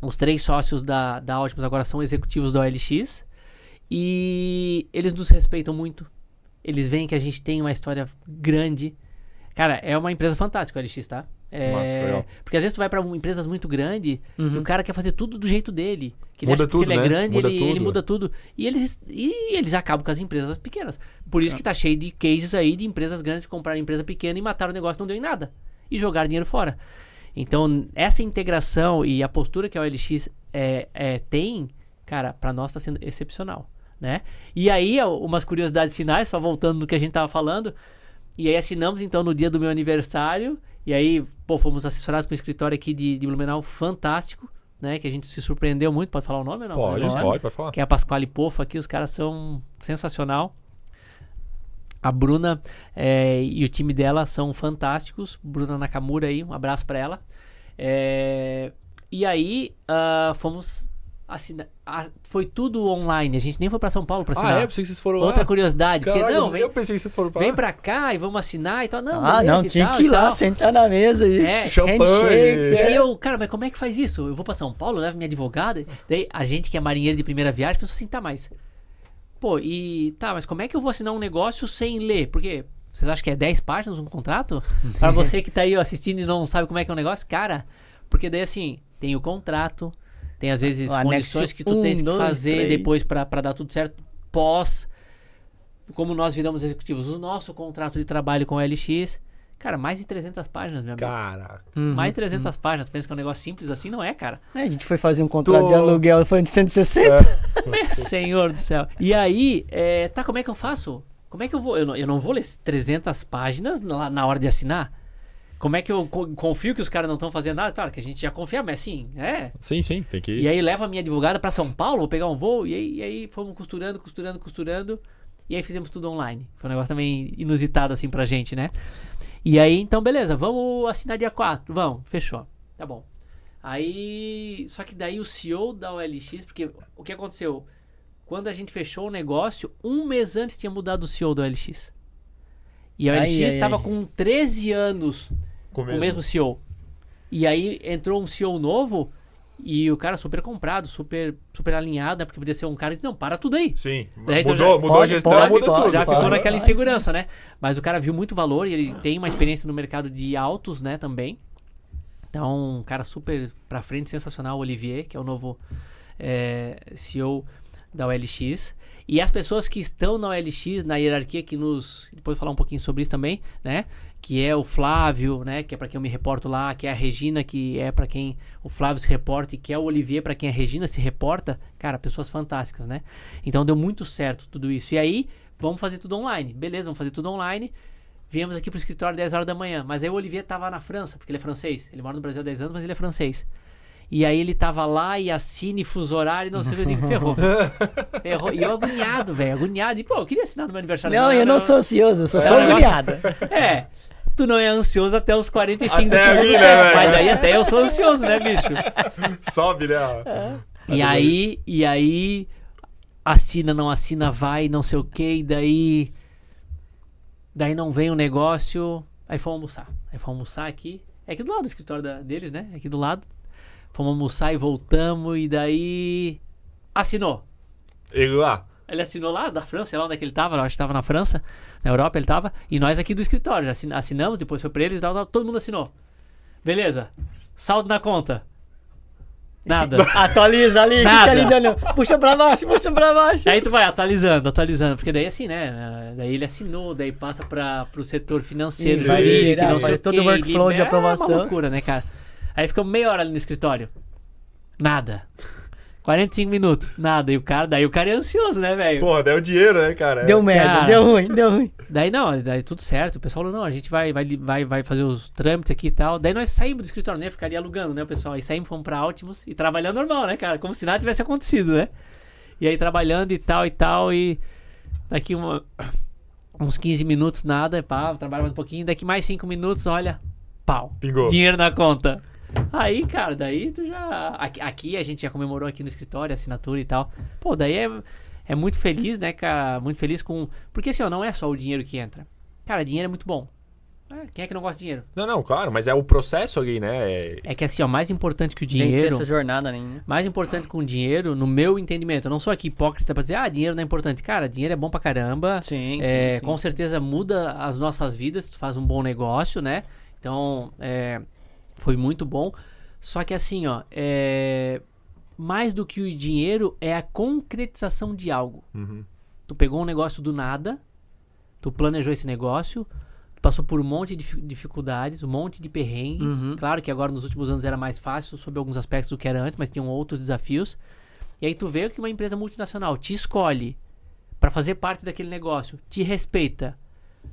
Os 3 sócios da Optimus agora são executivos da OLX e eles nos respeitam muito. Eles veem que a gente tem uma história grande. Cara, é uma empresa fantástica a OLX, tá? Nossa, porque às vezes tu vai pra empresas muito grandes e o cara quer fazer tudo do jeito dele. Que ele Muda acha que tudo, ele é né? grande, Muda ele tudo. muda tudo. E eles acabam com as empresas pequenas. Por isso que tá cheio de cases aí de empresas grandes que compraram empresa pequena e mataram o negócio, não deu em nada. E jogaram dinheiro fora. Então, essa integração e a postura que a OLX tem, cara, pra nós tá sendo excepcional, né? E aí, umas curiosidades finais, só voltando no que a gente tava falando. E aí assinamos, então, no dia do meu aniversário. E aí, pô, fomos assessorados por um escritório aqui de Blumenau fantástico, né? Que a gente se surpreendeu muito. Pode falar o nome ou não? Pode falar. Que é a Pasquale Pofa aqui, os caras são sensacional. A Bruna e o time dela são fantásticos. Bruna Nakamura aí, um abraço pra ela. E aí, fomos assinar. Foi tudo online, a gente nem foi pra São Paulo pra assinar. Pensei que vocês foram lá. Outra curiosidade, porque Caraca, não, eu pensei que vocês foram pra lá. vem pra cá e vamos assinar e tal. Não, Não, tinha que ir lá, sentar na mesa e champanhe. E aí eu, cara, mas como é que faz isso? Eu vou pra São Paulo, levo minha advogada. Daí a gente que é marinheiro de primeira viagem pensou assim, tá, mas... Pô, mas como é que eu vou assinar um negócio sem ler? Porque vocês acham que é 10 páginas um contrato? Pra você que tá aí assistindo e não sabe como é que é um negócio? Cara, porque daí assim, tem o contrato, tem às vezes condições que tu tens que fazer depois pra dar tudo certo pós. Como nós viramos executivos, o nosso contrato de trabalho com o LX, cara, mais de 300 páginas, meu amigo. Caraca. Mais de 300 páginas. Pensa que é um negócio simples assim, não é, cara? A gente foi fazer um contrato de aluguel, foi de 160. Meu Senhor do céu. E aí, como é que eu faço? Como é que eu vou? Eu não vou ler 300 páginas na hora de assinar. Como é que eu confio que os caras não estão fazendo nada? Claro que a gente já confia, mas assim, Sim, tem que ir. E aí leva a minha advogada pra São Paulo, vou pegar um voo, e aí fomos costurando. E aí fizemos tudo online. Foi um negócio também inusitado assim pra gente, né? E aí, então, beleza, vamos assinar dia 4. Vamos, fechou. Tá bom. Aí, só que daí o CEO da OLX, porque o que aconteceu? Quando a gente fechou o negócio, 1 mês antes tinha mudado o CEO da OLX. E a OLX estava com 13 anos com o mesmo CEO. E aí entrou um CEO novo e o cara super comprado, super alinhado, né? Porque podia ser um cara que disse, não, para tudo aí. Sim, Daí, mudou a gestão, muda tudo. Já ficou naquela insegurança, né? Mas o cara viu muito valor e ele tem uma experiência no mercado de autos, né, também. Então, um cara super pra frente, sensacional, o Olivier, que é o novo CEO da OLX. E as pessoas que estão na OLX, na hierarquia, que depois vou falar um pouquinho sobre isso também, né? Que é o Flávio, né? Que é pra quem eu me reporto lá, que é a Regina, que é pra quem o Flávio se reporta, e que é o Olivier, pra quem a Regina se reporta. Cara, pessoas fantásticas, né? Então deu muito certo tudo isso. E aí, vamos fazer tudo online. Beleza, vamos fazer tudo online. Viemos aqui pro escritório 10 horas da manhã. Mas aí o Olivier tava na França, porque ele é francês. Ele mora no Brasil há 10 anos, mas ele é francês. E aí ele tava lá e assine fuso horário, não sei o que, eu digo, ferrou. E eu agoniado, velho, agoniado. E pô, eu queria assinar no meu aniversário. Não, eu não sou ansioso, eu sou só agoniado. Tu não é ansioso até os 45 até segundos. ali, né, mas daí até eu sou ansioso, né, bicho? Sobe, né? E aí, assina, não assina, vai, não sei o que, e daí não vem o negócio, aí fomos almoçar aqui, é aqui do lado do escritório deles, né, aqui do lado. Fomos almoçar e voltamos, e daí assinou. Ele lá. Ele assinou lá da França, sei lá onde é que ele tava, eu acho que tava na França, na Europa ele tava, e nós aqui do escritório, assinamos, depois foi pra eles, todo mundo assinou. Beleza, saldo na conta. Nada. Atualiza ali, Nada. fica ali dando. Puxa pra baixo. Aí tu vai atualizando, porque daí assim, né? Daí ele assinou, daí passa pro setor financeiro, Vai liberar, não sei faz o todo quê, o workflow de libera. aprovação. É uma loucura, né, cara? Aí ficamos meia hora ali no escritório. Nada. 45 minutos, nada. Daí o cara é ansioso, né, velho? Porra, deu dinheiro, né, cara? Deu merda, Cara. deu ruim. Daí tudo certo. O pessoal falou, não, a gente vai fazer os trâmites aqui e tal. Daí nós saímos do escritório, né? Ficaria alugando, né, o pessoal? Aí saímos, fomos pra Altimus e trabalhando normal, né, cara? Como se nada tivesse acontecido, né? E aí trabalhando e tal, e daqui uns 15 minutos, nada, pá, trabalha mais um pouquinho. Daqui mais 5 minutos, olha, pau. Pingou. Dinheiro na conta. Aí, cara, daí tu já... Aqui a gente já comemorou aqui no escritório, assinatura e tal. Pô, daí é muito feliz, né, cara? Muito feliz com... Porque assim, ó, não é só o dinheiro que entra. Cara, dinheiro é muito bom. Quem é que não gosta de dinheiro? Não, claro, mas é o processo ali, né? É que assim, ó, mais importante que o Vencer dinheiro... essa jornada, né? Mais importante com o dinheiro, no meu entendimento. Eu não sou aqui hipócrita pra dizer, dinheiro não é importante. Cara, dinheiro é bom pra caramba. Sim. Com certeza muda as nossas vidas se tu faz um bom negócio, né? Então, foi muito bom. Só que assim, ó, mais do que o dinheiro é a concretização de algo. Uhum. Tu pegou um negócio do nada, tu planejou esse negócio, tu passou por um monte de dificuldades, um monte de perrengue. Uhum. Claro que agora nos últimos anos era mais fácil sobre alguns aspectos do que era antes, mas tinham outros desafios. E aí tu vê que uma empresa multinacional te escolhe para fazer parte daquele negócio, te respeita,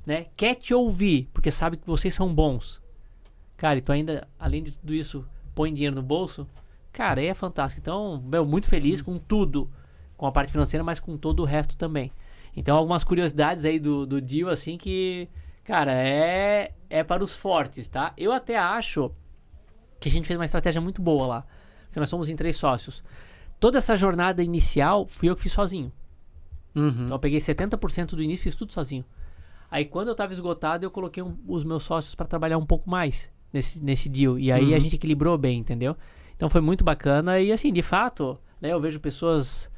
né? Quer te ouvir, porque sabe que vocês são bons. Cara, e tu ainda, além de tudo isso, põe dinheiro no bolso. Cara, aí é fantástico. Então, muito feliz com tudo. Com a parte financeira, mas com todo o resto também. Então, algumas curiosidades aí do deal, assim, que... Cara, é para os fortes, tá? Eu até acho que a gente fez uma estratégia muito boa lá. Porque nós somos em 3 sócios. Toda essa jornada inicial, fui eu que fiz sozinho. Uhum. Então, eu peguei 70% do início e fiz tudo sozinho. Aí, quando eu tava esgotado, eu coloquei os meus sócios para trabalhar um pouco mais nesse deal. E aí, a gente equilibrou bem, entendeu? Então, foi muito bacana. E, assim, de fato, né, eu vejo pessoas...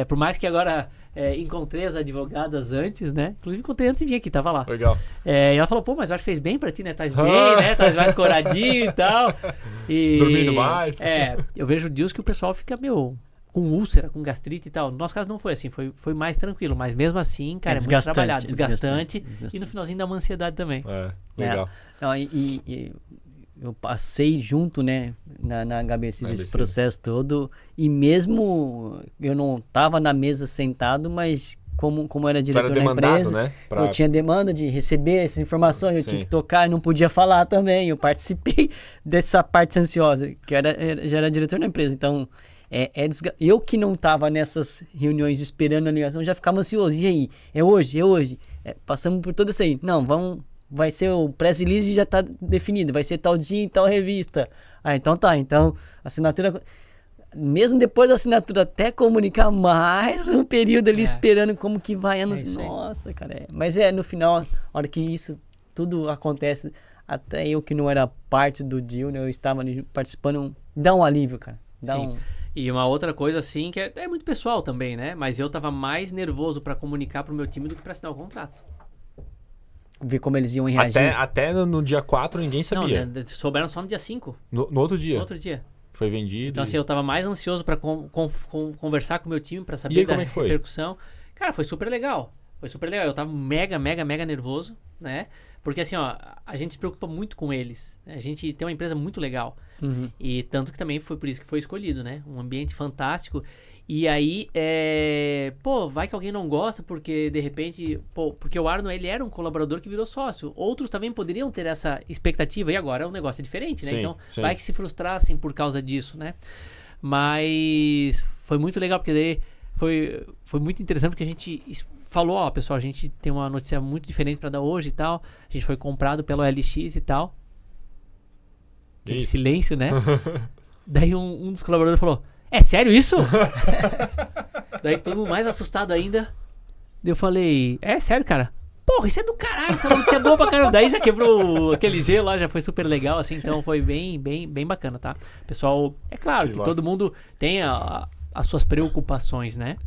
por mais que agora encontrei as advogadas antes, né? Inclusive, encontrei antes e vim aqui, tava lá. Legal. E ela falou, pô, mas eu acho que fez bem pra ti, né? Tás bem, né? Tás mais coradinho e tal. Dormindo mais. Eu vejo deals que o pessoal fica, com úlcera, com gastrite e tal. No nosso caso não foi assim, foi mais tranquilo. Mas mesmo assim, cara, é muito trabalhado, desgastante. E no finalzinho dá uma ansiedade também. Legal. Não, eu passei junto, né, na HBC esse processo todo, e mesmo eu não estava na mesa sentado, mas como era diretor da empresa, né? Eu tinha demanda de receber essas informações, eu tinha que tocar e não podia falar também, eu participei dessa parte ansiosa, que já era diretor da empresa, então eu que não estava nessas reuniões esperando a ligação, já ficava ansioso, e aí, é hoje, passamos por tudo isso aí, não, vai ser o press release, já está definido, vai ser tal dia em tal revista. Então tá, então assinatura, mesmo depois da assinatura, até comunicar mais um período ali esperando como que vai, nossa, cara, mas no final, a hora que isso tudo acontece, até eu que não era parte do deal, né, eu estava ali participando, dá um alívio, cara, E uma outra coisa assim, que é muito pessoal também, né, mas eu tava mais nervoso para comunicar pro meu time do que para assinar o contrato. Ver como eles iam reagir. Até no dia 4 ninguém sabia. Não, souberam só no dia 5. No outro dia. No outro dia. Foi vendido. Então, assim, eu tava mais ansioso pra conversar com o meu time, pra saber da repercussão. Cara, foi super legal. Eu tava mega nervoso, né? Porque, assim, ó, a gente se preocupa muito com eles. A gente tem uma empresa muito legal. Uhum. E tanto que também foi por isso que foi escolhido, né? Um ambiente fantástico. E aí, vai que alguém não gosta porque, de repente... porque o Arno, ele era um colaborador que virou sócio. Outros também poderiam ter essa expectativa. E agora o negócio é diferente, né? Sim, então, sim. vai que se frustrassem por causa disso, né? Mas foi muito legal, porque daí foi muito interessante, porque a gente falou, pessoal, a gente tem uma notícia muito diferente pra dar hoje e tal. A gente foi comprado pelo OLX e tal. Aquele silêncio, né? Daí um dos colaboradores falou... É sério isso? Daí todo mundo mais assustado ainda. Daí eu falei, é sério, cara? Porra, isso é do caralho, isso é bom pra caramba. Daí já quebrou aquele gelo lá, já foi super legal, assim. Então foi bem bacana, tá? Pessoal, é claro que todo mundo tem as suas preocupações, né?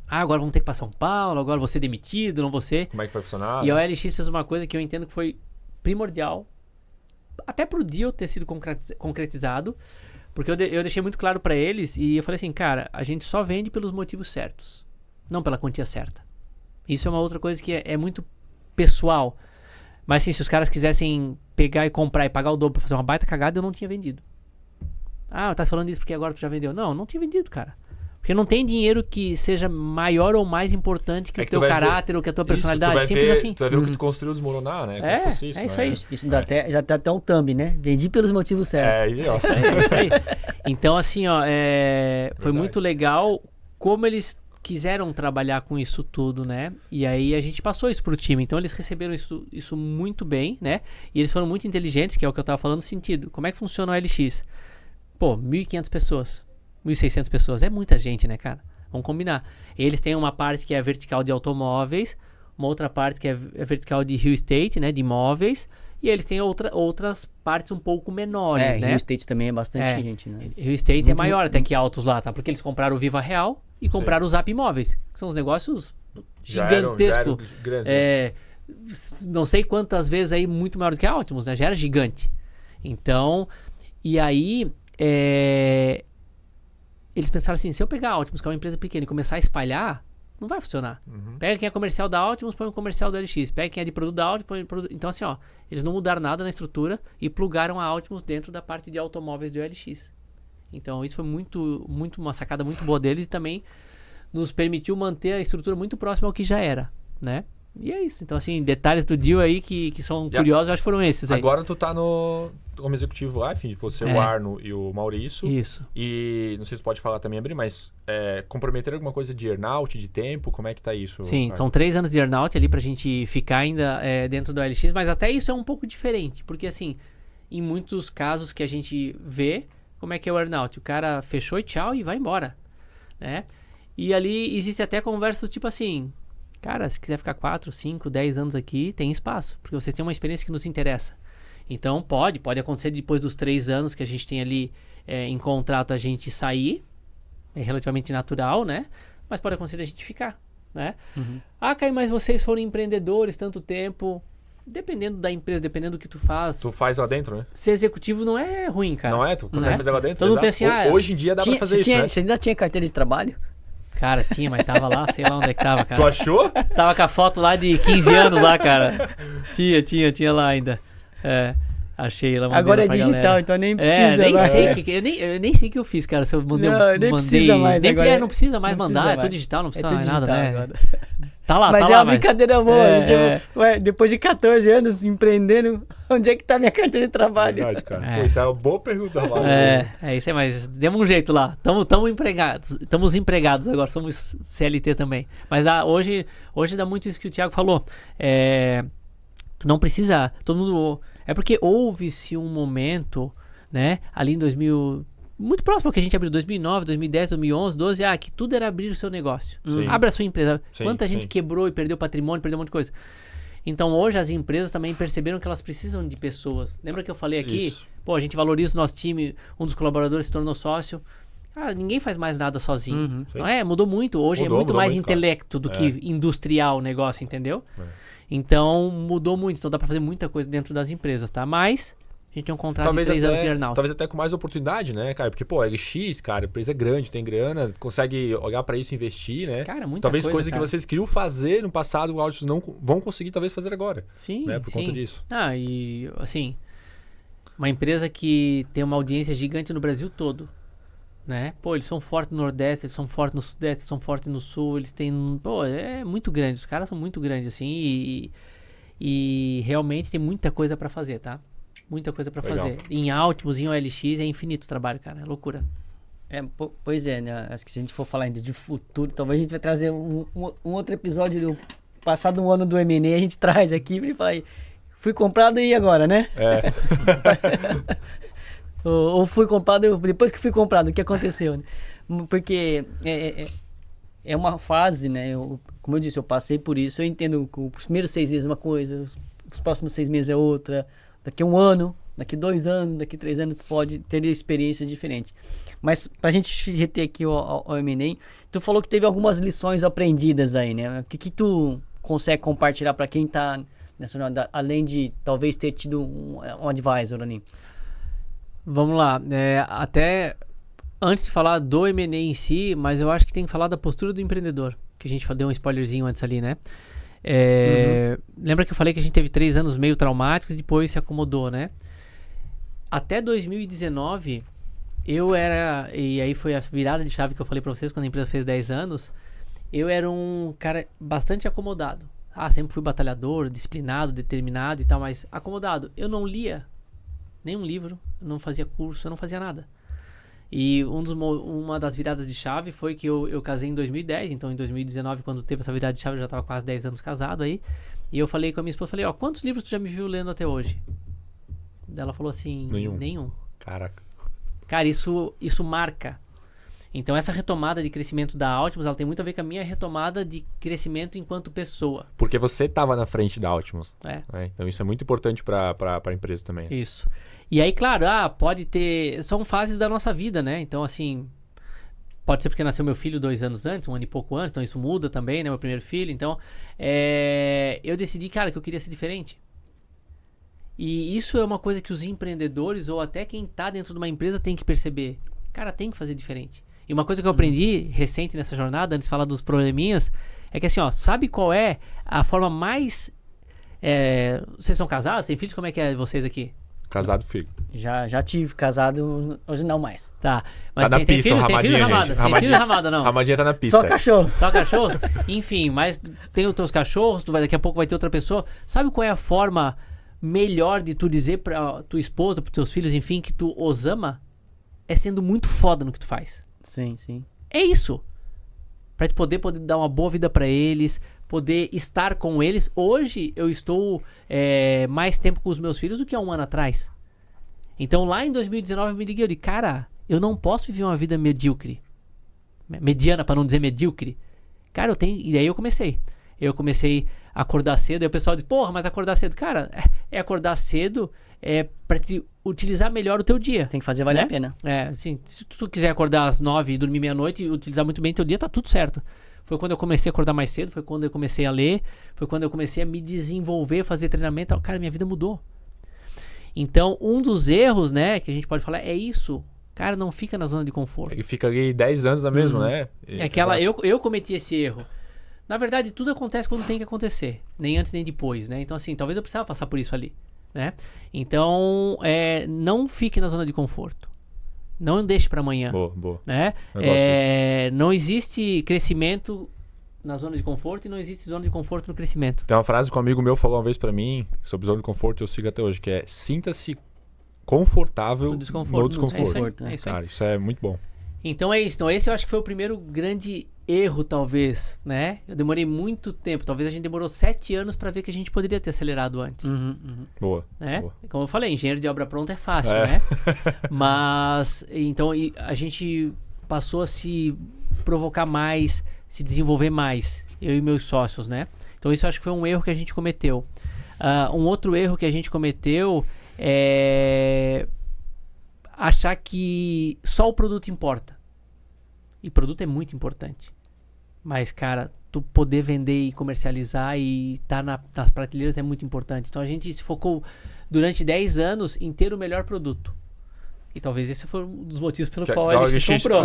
Agora vamos ter que ir pra São Paulo, agora vou ser demitido, não vou ser. Como é que vai funcionar? E a OLX fez uma coisa que eu entendo que foi primordial, até pro deal ter sido concretizado, porque eu deixei muito claro pra eles e eu falei assim, cara, a gente só vende pelos motivos certos, não pela quantia certa. Isso é uma outra coisa que é muito pessoal. Mas assim, se os caras quisessem pegar e comprar e pagar o dobro pra fazer uma baita cagada, eu não tinha vendido. Ah, tá falando isso porque agora tu já vendeu. Não tinha vendido, cara. Porque não tem dinheiro que seja maior ou mais importante que o teu caráter ou que a tua personalidade. Isso, simples assim. Tu vai ver o que tu construiu desmoronar, né? Como se fosse isso, isso aí. Isso dá já tá até um thumb, né? Vendi pelos motivos certos. Isso aí. Então, assim, ó, foi muito legal como eles quiseram trabalhar com isso tudo, né? E aí a gente passou isso pro time. Então, eles receberam isso muito bem, né? E eles foram muito inteligentes, que é o que eu tava falando no sentido. Como é que funciona o LX? Pô, 1.500 pessoas. 1.600 pessoas, é muita gente, né, cara? Vamos combinar. Eles têm uma parte que é vertical de automóveis, uma outra parte que é vertical de real estate, né, de imóveis, e eles têm outras partes um pouco menores, né? Real estate também é bastante gente, né? Real estate é maior até que Autos lá, tá? Porque eles compraram o Viva Real e compraram o Zap Imóveis, que são os negócios gigantescos. Não sei quantas vezes aí, muito maior do que a Optimus, né? Já era gigante. Então, e aí... eles pensaram assim, se eu pegar a Optimus, que é uma empresa pequena, e começar a espalhar, não vai funcionar. Pega quem é comercial da Optimus, põe um comercial da LX. Pega quem é de produto da Optimus, põe produto... Então assim, ó, eles não mudaram nada na estrutura e plugaram a Optimus dentro da parte de automóveis do LX. Então isso foi muito uma sacada muito boa deles e também nos permitiu manter a estrutura muito próxima ao que já era, né? E é isso. Então, assim, detalhes do deal aí que são curiosos, eu acho que foram esses aí. Agora tu tá como executivo lá, enfim, você, o Arno e o Maurício. Isso. E não sei se pode falar também, André, mas comprometer alguma coisa de earnout, de tempo, como é que tá isso? Sim, são 3 anos de earnout ali pra gente ficar ainda dentro do LX, mas até isso é um pouco diferente, porque assim, em muitos casos que a gente vê, como é que é o earnout? O cara fechou e tchau e vai embora, né? E ali existe até conversas tipo assim... Cara, se quiser ficar 4, 5, 10 anos aqui, tem espaço. Porque vocês têm uma experiência que nos interessa. Então, pode acontecer depois dos 3 anos que a gente tem ali em contrato a gente sair. É relativamente natural, né? Mas pode acontecer da gente ficar, né? Ah, Caio, mas vocês foram empreendedores tanto tempo. Dependendo da empresa, dependendo do que tu faz. Tu faz lá dentro, né? Ser executivo não é ruim, cara. Não é? Tu consegue fazer lá dentro? Todo mundo pensa, hoje em dia dá pra fazer isso, né? Você ainda tinha carteira de trabalho? Cara, tinha, mas tava lá, sei lá onde é que tava, cara. Tu achou? Tava com a foto lá de 15 anos lá, cara. Tinha lá ainda. Achei lá. Agora é digital, galera. Então nem precisa nem mais. eu nem sei o que eu fiz, cara. Se eu mandei, nem precisa mais. Nem, não precisa mais mandar, é tudo digital, não precisa mais nada, né? Agora. Tá lá, mas tá é lá. Uma brincadeira boa. Depois de 14 anos empreendendo, onde é que tá minha carteira de trabalho? Verdade, cara. Pô, isso é uma boa pergunta, Valdo. Isso aí, mas demos um jeito lá. Estamos empregados agora, somos CLT também. Mas hoje dá muito isso que o Thiago falou. Tu não precisa, todo mundo... É porque houve-se um momento, né, ali em 2000... Muito próximo ao que a gente abriu, 2009, 2010, 2011, 2012, que tudo era abrir o seu negócio. Abra a sua empresa. Quanta gente quebrou e perdeu patrimônio, perdeu um monte de coisa. Então hoje as empresas também perceberam que elas precisam de pessoas. Lembra que eu falei aqui? Isso. Pô, a gente valoriza o nosso time, um dos colaboradores se tornou sócio. Ninguém faz mais nada sozinho. Não é? Mudou muito. Hoje mudou muito mais intelecto do que industrial o negócio, entendeu? Então mudou muito. Então dá pra fazer muita coisa dentro das empresas, tá? Mas... A gente tem um contrato de 3 anos de earnout. Talvez até com mais oportunidade, né, cara? Porque, pô, LX, cara, a empresa é grande, tem grana, consegue olhar pra isso e investir, né? Cara, muita talvez coisa que vocês queriam fazer no passado, o Autos não vão conseguir talvez fazer agora. Sim, né? Por conta disso. E assim, uma empresa que tem uma audiência gigante no Brasil todo, né? Pô, eles são fortes no Nordeste, eles são fortes no Sudeste, eles são fortes no Sul, eles têm... Pô, é muito grande, os caras são muito grandes, assim, e realmente tem muita coisa pra fazer, tá? Muita coisa pra fazer. Em Optimus, em OLX, é infinito o trabalho, cara. É loucura. Pois é, né? Acho que se a gente for falar ainda de futuro, talvez a gente vai trazer um outro episódio. Passado um ano do M&A, a gente traz aqui pra falar aí. Fui comprado e agora, né? ou fui comprado, depois que fui comprado, o que aconteceu, né? Porque é uma fase, né? Como eu disse, eu passei por isso. Eu entendo que os primeiros 6 meses é uma coisa, os próximos 6 meses é outra. Daqui a um ano daqui 2 anos, daqui 3 anos, tu pode ter experiências diferentes. Mas pra gente reter aqui o M&A, tu falou que teve algumas lições aprendidas aí, né? O que tu consegue compartilhar pra quem tá nessa jornada, além de talvez ter tido um advisor ali? Vamos lá, até antes de falar do M&A em si, mas eu acho que tem que falar da postura do empreendedor, que a gente deu um spoilerzinho antes ali, né? Lembra que eu falei que a gente teve 3 anos meio traumáticos e depois se acomodou, né? Até 2019, e aí foi a virada de chave que eu falei pra vocês quando a empresa fez 10 anos, eu era um cara bastante acomodado. Sempre fui batalhador, disciplinado, determinado e tal, mas acomodado. Eu não lia nenhum livro, eu não fazia curso, eu não fazia nada. E uma das viradas de chave foi que eu casei em 2010, então em 2019, quando teve essa virada de chave, eu já estava quase 10 anos casado aí. E eu falei com a minha esposa, falei, quantos livros tu já me viu lendo até hoje? Ela falou assim, nenhum. Caraca. Cara, isso marca. Então essa retomada de crescimento da Altimus, ela tem muito a ver com a minha retomada de crescimento enquanto pessoa. Porque você estava na frente da Altimus. Então isso é muito importante para a empresa também. Isso. E aí, claro, pode ter... São fases da nossa vida, né? Então, assim... Pode ser porque nasceu meu filho 2 anos antes, 1 ano e pouco antes. Então isso muda também, né? Meu primeiro filho. Então, eu decidi, cara, que eu queria ser diferente. E isso é uma coisa que os empreendedores ou até quem tá dentro de uma empresa tem que perceber. Cara, tem que fazer diferente. E uma coisa que eu aprendi recente nessa jornada, antes de falar dos probleminhas, é que assim, sabe qual é a forma mais... vocês são casados? Tem filhos? Como é que é vocês aqui? Casado, filho. Já tive, casado, hoje não mais. Tá. Mas tá na pista, filho, tem filho Ramada? Tem filho Ramada, não? Ramadinha tá na pista. Só cachorros. Só cachorros? Enfim, mas tem os teus cachorros, daqui a pouco vai ter outra pessoa. Sabe qual é a forma melhor de tu dizer pra tua esposa, pros teus filhos, enfim, que tu os ama? É sendo muito foda no que tu faz. Sim, sim. É isso. Pra te poder dar uma boa vida pra eles, poder estar com eles. Hoje eu estou mais tempo com os meus filhos do que há 1 ano atrás. Então lá em 2019 eu me liguei, eu disse, cara, eu não posso viver uma vida medíocre. Mediana, pra não dizer medíocre. Cara, eu tenho... E aí eu comecei. Eu comecei a acordar cedo, e o pessoal diz, porra, mas acordar cedo. Cara, acordar cedo pra te utilizar melhor o teu dia. Tem que fazer valer a pena. Assim, se tu quiser acordar às 9 e dormir meia-noite e utilizar muito bem teu dia, tá tudo certo. Foi quando eu comecei a acordar mais cedo, foi quando eu comecei a ler, foi quando eu comecei a me desenvolver, fazer treinamento. Cara, minha vida mudou. Então, um dos erros, né, que a gente pode falar é isso. Cara, não fica na zona de conforto. E fica ali 10 anos na mesma, né? Eu cometi esse erro. Na verdade, tudo acontece quando tem que acontecer. Nem antes, nem depois, né? Então, assim, talvez eu precisava passar por isso ali, né? Então, não fique na zona de conforto. Não deixe para amanhã. Boa. Né? Não existe crescimento na zona de conforto e não existe zona de conforto no crescimento. Tem uma frase que um amigo meu falou uma vez para mim sobre zona de conforto e eu sigo até hoje, que é sinta-se confortável no desconforto. É isso aí. Cara, isso é muito bom. Então é isso. Então esse eu acho que foi o primeiro grande erro, talvez, né? Eu demorei muito tempo. Talvez a gente demorou 7 anos para ver que a gente poderia ter acelerado antes. Boa. Né? Boa. Como eu falei, engenheiro de obra pronta é fácil, né? Mas, então, a gente passou a se provocar mais, se desenvolver mais, eu e meus sócios, né? Então isso eu acho que foi um erro que a gente cometeu. Um outro erro que a gente cometeu é achar que só o produto importa. E produto é muito importante. Mas, cara, tu poder vender e comercializar e estar nas prateleiras é muito importante. Então a gente se focou durante 10 anos em ter o melhor produto. E talvez esse foi um dos motivos pelo qual a LX comprou.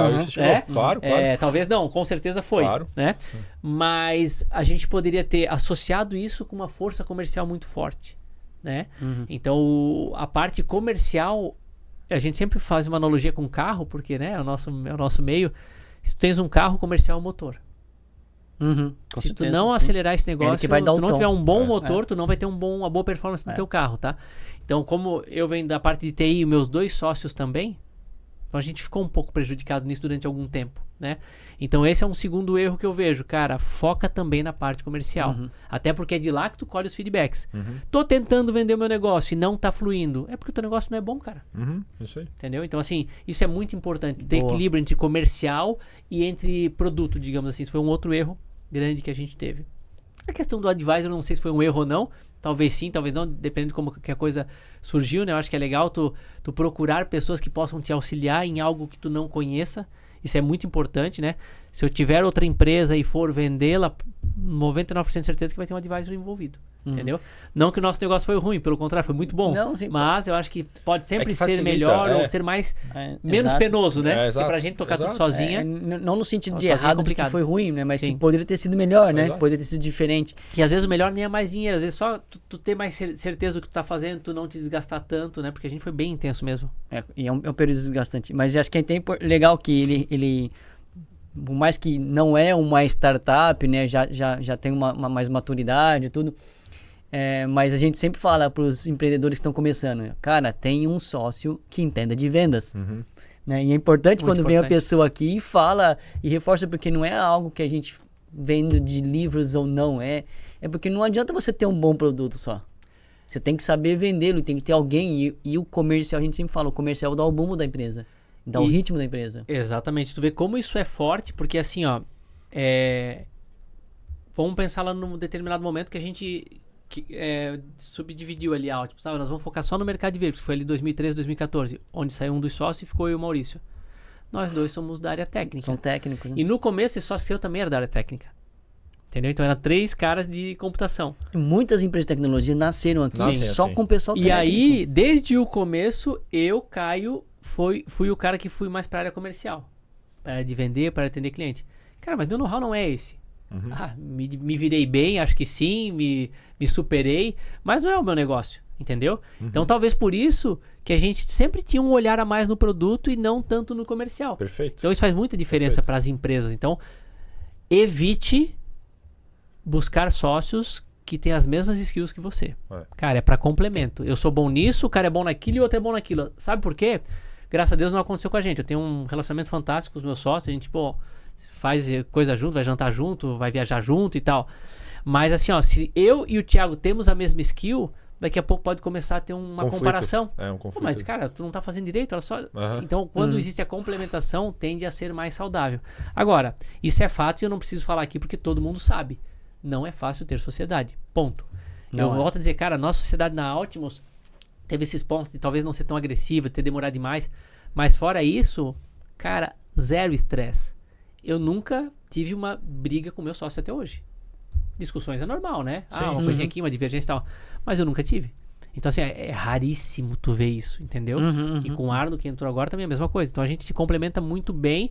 Claro. Talvez não, com certeza foi. Claro. Né? Mas a gente poderia ter associado isso com uma força comercial muito forte. Né? Então a parte comercial, a gente sempre faz uma analogia com carro, porque, né, é o nosso meio. Se tu tens um carro, comercial é um motor. Se tu não acelerar esse negócio, se tu não tiver um bom motor, tu não vai ter uma boa performance no teu carro, tá? Então, como eu venho da parte de TI e meus 2 sócios também, então a gente ficou um pouco prejudicado nisso durante algum tempo, né? Então esse é um segundo erro que eu vejo. Cara, foca também na parte comercial. Até porque é de lá que tu colhe os feedbacks. Tô tentando vender o meu negócio e não tá fluindo. É porque o teu negócio não é bom, cara. Isso aí. Entendeu? Então, assim, isso é muito importante. Ter equilíbrio entre comercial e entre produto, digamos assim. Isso foi um outro erro grande que a gente teve. A questão do advisor, não sei se foi um erro ou não. Talvez sim, talvez não, dependendo de como que a coisa surgiu, né? Eu acho que é legal tu procurar pessoas que possam te auxiliar em algo que tu não conheça. Isso é muito importante, né? Se eu tiver outra empresa e for vendê-la, 99% de certeza que vai ter um advisor envolvido. Entendeu? Não que o nosso negócio foi ruim, pelo contrário, foi muito bom. Não, sim, mas eu acho que pode sempre facilita, ser melhor ou ser mais menos penoso, né? Porque pra gente tocar tudo sozinha. Não no sentido de sozinha é errado de que complicado. foi ruim, né? Mas Sim. que poderia ter sido melhor, né? Exato. Poderia ter sido diferente. E às vezes o melhor nem é mais dinheiro, às vezes só tu ter mais certeza do que tu tá fazendo, tu não te desgastar tanto, né? Porque a gente foi bem intenso mesmo. E é um período desgastante. Mas acho que é legal que ele por mais que não é uma startup, né? Já tem uma mais maturidade e tudo. Mas a gente sempre fala para os empreendedores que estão começando, cara, tem um sócio que entenda de vendas. Né? E é importante Muito quando vem a importante. pessoa aqui e fala e reforça, porque não é algo que a gente vendo de livros ou não é porque não adianta você ter um bom produto só. Você tem que saber vendê-lo, tem que ter alguém. E o comercial, a gente sempre fala, o comercial dá o bumbo da empresa, dá o ritmo da empresa. Exatamente. Tu vê como isso é forte, porque assim, ó, vamos pensar lá num determinado momento que a gente subdividiu ali a Altimus, sabe? Nós vamos focar só no mercado de veículos, foi ali 2013, 2014, onde saiu um dos sócios e ficou eu e o Maurício. Nós dois somos da área técnica. São técnicos, né? E no começo, esse sócio seu também era da área técnica. Entendeu? Então, eram 3 caras de computação. Muitas empresas de tecnologia nasceram aqui só com o pessoal técnico. E aí, desde o começo, eu, Caio, fui o cara que fui mais para a área comercial. Para área de vender, para atender cliente. Cara, mas meu know-how não é esse. Me virei bem, acho que sim, me superei, mas não é o meu negócio, entendeu? Então, talvez por isso que a gente sempre tinha um olhar a mais no produto e não tanto no comercial. Perfeito. Então, isso faz muita diferença para as empresas. Então, evite buscar sócios que têm as mesmas skills que você. Cara, é para complemento. Eu sou bom nisso, o cara é bom naquilo e o outro é bom naquilo. Sabe por quê? Graças a Deus não aconteceu com a gente. Eu tenho um relacionamento fantástico com os meus sócios. A gente, faz coisa junto, vai jantar junto, vai viajar junto e tal. Mas assim, ó, se eu e o Thiago temos a mesma skill, daqui a pouco pode começar a ter uma comparação. Um conflito. Mas, cara, tu não tá fazendo direito, olha só. Então, quando existe a complementação, tende a ser mais saudável. Agora, isso é fato e eu não preciso falar aqui porque todo mundo sabe. Não é fácil ter sociedade. Ponto. Eu volto a dizer, cara, nossa sociedade na Altimus teve esses pontos de talvez não ser tão agressiva, ter demorado demais. Mas fora isso, cara, zero estresse. Eu nunca tive uma briga com meu sócio até hoje. Discussões é normal, né? Sim. Uma coisinha aqui, uma divergência e tal. Mas eu nunca tive. Então, assim, é raríssimo tu ver isso, entendeu? E com o Arno, que entrou agora, também é a mesma coisa. Então, a gente se complementa muito bem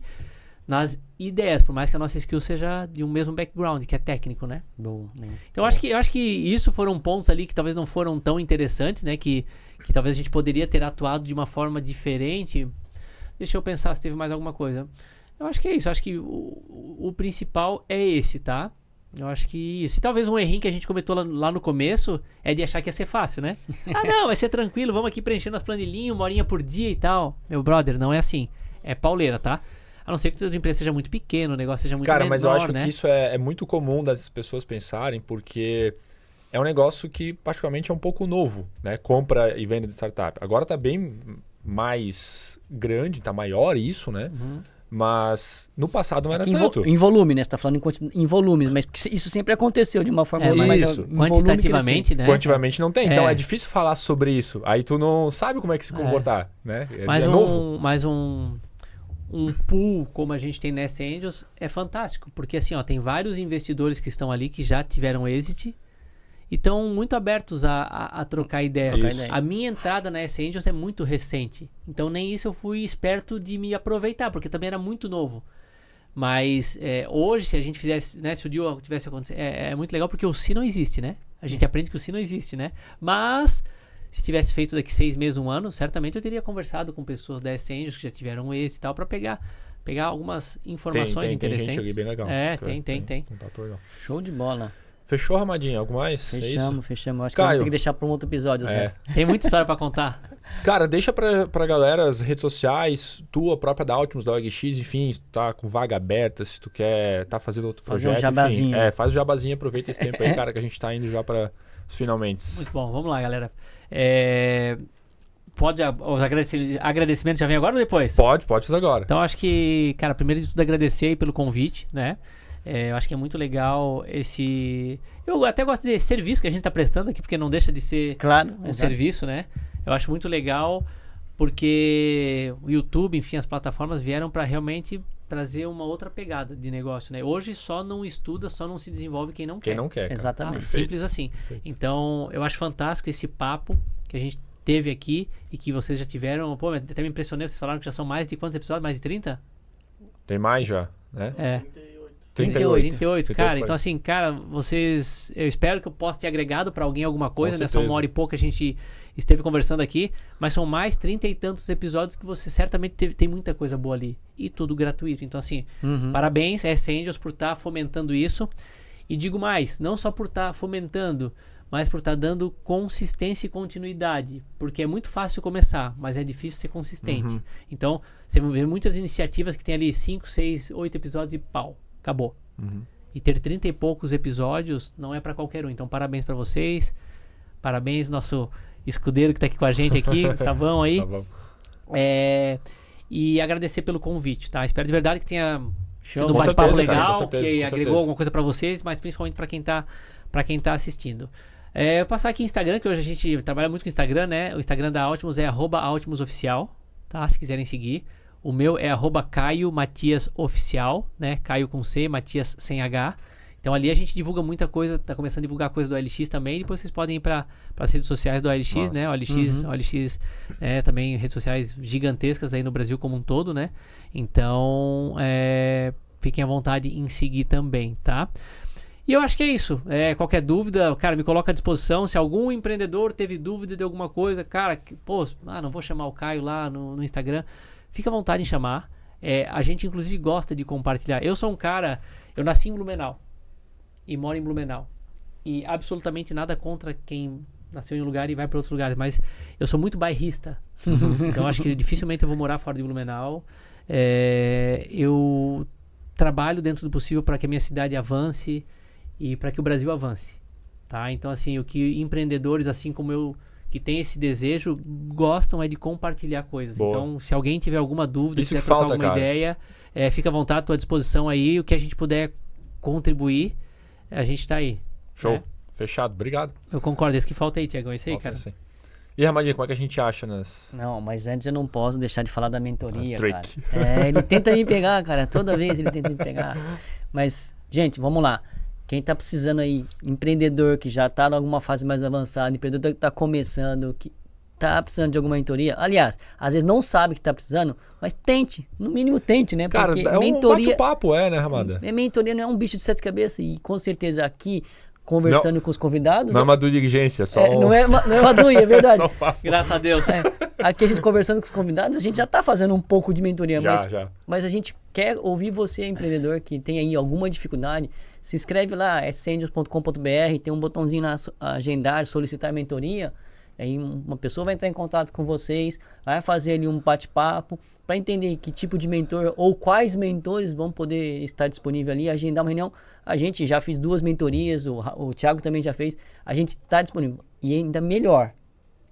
nas ideias, por mais que a nossa skill seja de um mesmo background, que é técnico, né? Boa. Então, eu acho que isso foram pontos ali que talvez não foram tão interessantes, né? Que talvez a gente poderia ter atuado de uma forma diferente. Deixa eu pensar se teve mais alguma coisa. Eu acho que é isso. Eu acho que o principal é esse, tá? Eu acho que isso. E talvez um errinho que a gente cometeu lá no começo é de achar que ia ser fácil, né? Não, vai ser tranquilo, vamos aqui preenchendo as planilhinhas, 1 horinha por dia e tal. Meu brother, não é assim. É pauleira, tá? A não ser que a tua empresa seja muito pequena, o negócio seja muito menor, mas eu acho né? que isso é muito comum das pessoas pensarem, porque é um negócio que particularmente é um pouco novo, né? Compra e venda de startup. Agora tá bem mais grande, tá maior isso, né? Mas no passado não era tanto. Em volume, né? Você tá falando em volumes, mas isso sempre aconteceu de uma forma mais isso. Quantitativamente, né? Quantitativamente não tem. Então é difícil falar sobre isso. Aí tu não sabe como é que se comportar, né? Mas um pool como a gente tem na S Angels é fantástico, porque assim, ó, tem vários investidores que estão ali que já tiveram exit e estão muito abertos a trocar ideias. A minha entrada na S Angels é muito recente, então nem isso eu fui esperto de me aproveitar, porque também era muito novo. Mas hoje, se a gente fizesse, né, se o deal tivesse acontecido, é muito legal porque o se não existe, né? A gente aprende que o se não existe, né? Mas se tivesse feito daqui 6 meses, 1 ano, certamente eu teria conversado com pessoas da S Angels que já tiveram esse e tal, para pegar algumas informações interessantes. Tem gente ali bem legal. Tem. Contato legal. Show de bola. Fechou, Ramadinho? Algo mais? Fechamos. Acho que Caio, vamos ter que deixar para um outro episódio. Tem muita história para contar. Cara, deixa pra galera as redes sociais, tua própria da Altimus, da OLX, enfim, se tu tá com vaga aberta, se tu quer tá fazendo outro projeto, um jabazinho. Enfim, faz o jabazinho, aproveita esse tempo aí, cara, que a gente tá indo já para os finalmente. Muito bom, vamos lá, galera. Os agradecimentos já vem agora ou depois? Pode fazer agora. Então, acho que, cara, primeiro de tudo agradecer aí pelo convite, né? Eu acho que é muito legal esse... Eu até gosto de dizer serviço que a gente está prestando aqui, porque não deixa de ser um serviço, né? Eu acho muito legal porque o YouTube, enfim, as plataformas vieram para realmente trazer uma outra pegada de negócio, né? Hoje só não estuda, só não se desenvolve quem não quer. Quem não quer, cara. Exatamente. Simples assim. Perfeito. Então, eu acho fantástico esse papo que a gente teve aqui e que vocês já tiveram. Pô, até me impressionei, vocês falaram que já são mais de quantos episódios? Mais de 30? Tem mais já, né? 38, cara. Então, assim, cara, vocês... Eu espero que eu possa ter agregado pra alguém alguma coisa, né? São 1h e pouco que a gente esteve conversando aqui, mas são mais 30 e tantos episódios que você certamente tem muita coisa boa ali. E tudo gratuito. Então, assim, parabéns, S Angels, por estar fomentando isso. E digo mais, não só por estar fomentando, mas por estar dando consistência e continuidade. Porque é muito fácil começar, mas é difícil ser consistente. Então, você vai ver muitas iniciativas que tem ali 5, 6, 8 episódios e pau. Acabou. E ter 30 e poucos episódios não é para qualquer um. Então, parabéns para vocês. Parabéns, nosso escudeiro que tá aqui com a gente aqui, Gustavão aí. E agradecer pelo convite, tá? Espero de verdade que tenha sido um bate-papo legal, que agregou alguma coisa para vocês, mas principalmente para quem tá assistindo. Eu vou passar aqui o Instagram, que hoje a gente trabalha muito com o Instagram, né? O Instagram da Altimus é @AltimusOficial, tá? Se quiserem seguir. O meu é @CaioMatiasOficial, né? Caio com C, Matias sem H. Então ali a gente divulga muita coisa, tá começando a divulgar coisa do OLX também. Depois vocês podem ir para as redes sociais do OLX, nossa, né? OLX também redes sociais gigantescas aí no Brasil como um todo, né? Então fiquem à vontade em seguir também, tá? E eu acho que é isso. Qualquer dúvida, cara, me coloca à disposição. Se algum empreendedor teve dúvida de alguma coisa, cara, não vou chamar o Caio lá no Instagram. Fica à vontade em chamar. A gente, inclusive, gosta de compartilhar. Eu sou um cara... Eu nasci em Blumenau. E moro em Blumenau. E absolutamente nada contra quem nasceu em um lugar e vai para outros lugares. Mas eu sou muito bairrista. Então, acho que dificilmente eu vou morar fora de Blumenau. Eu trabalho dentro do possível para que a minha cidade avance e para que o Brasil avance. Tá? Então, assim, o que empreendedores, assim como eu... que tem esse desejo, gostam de compartilhar coisas. Boa. Então, se alguém tiver alguma dúvida, quiser trocar alguma ideia, fica à vontade, estou à disposição aí. O que a gente puder contribuir, a gente está aí. Show. Fechado. Obrigado. Eu concordo. Esse que falta aí, Tiagão. É isso aí, cara. Sim. E, Ramadinho, como é que a gente acha nas... Não, mas antes eu não posso deixar de falar da mentoria, cara. Ele tenta me pegar, cara. Toda vez ele tenta me pegar. Mas, gente, vamos lá. Quem tá precisando aí, empreendedor que já tá em alguma fase mais avançada, empreendedor que tá começando, que tá precisando de alguma mentoria. Aliás, às vezes não sabe que tá precisando, mas tente. No mínimo tente, né? Cara, porque mentoria, um bate-papo, né, Ramada? Mentoria não é um bicho de 7 cabeças. E com certeza aqui, conversando com os convidados... Não é uma diligência, só... Não é uma dúvida, é verdade. Graças a Deus. Aqui a gente conversando com os convidados, a gente já tá fazendo um pouco de mentoria. Já. Mas a gente quer ouvir você, empreendedor, que tem aí alguma dificuldade. Se inscreve lá, sangels.com.br, tem um botãozinho lá, agendar, solicitar mentoria. Aí uma pessoa vai entrar em contato com vocês, vai fazer ali um bate-papo para entender que tipo de mentor ou quais mentores vão poder estar disponível ali, agendar uma reunião. A gente já fez 2 mentorias, o Thiago também já fez, a gente está disponível. E ainda melhor,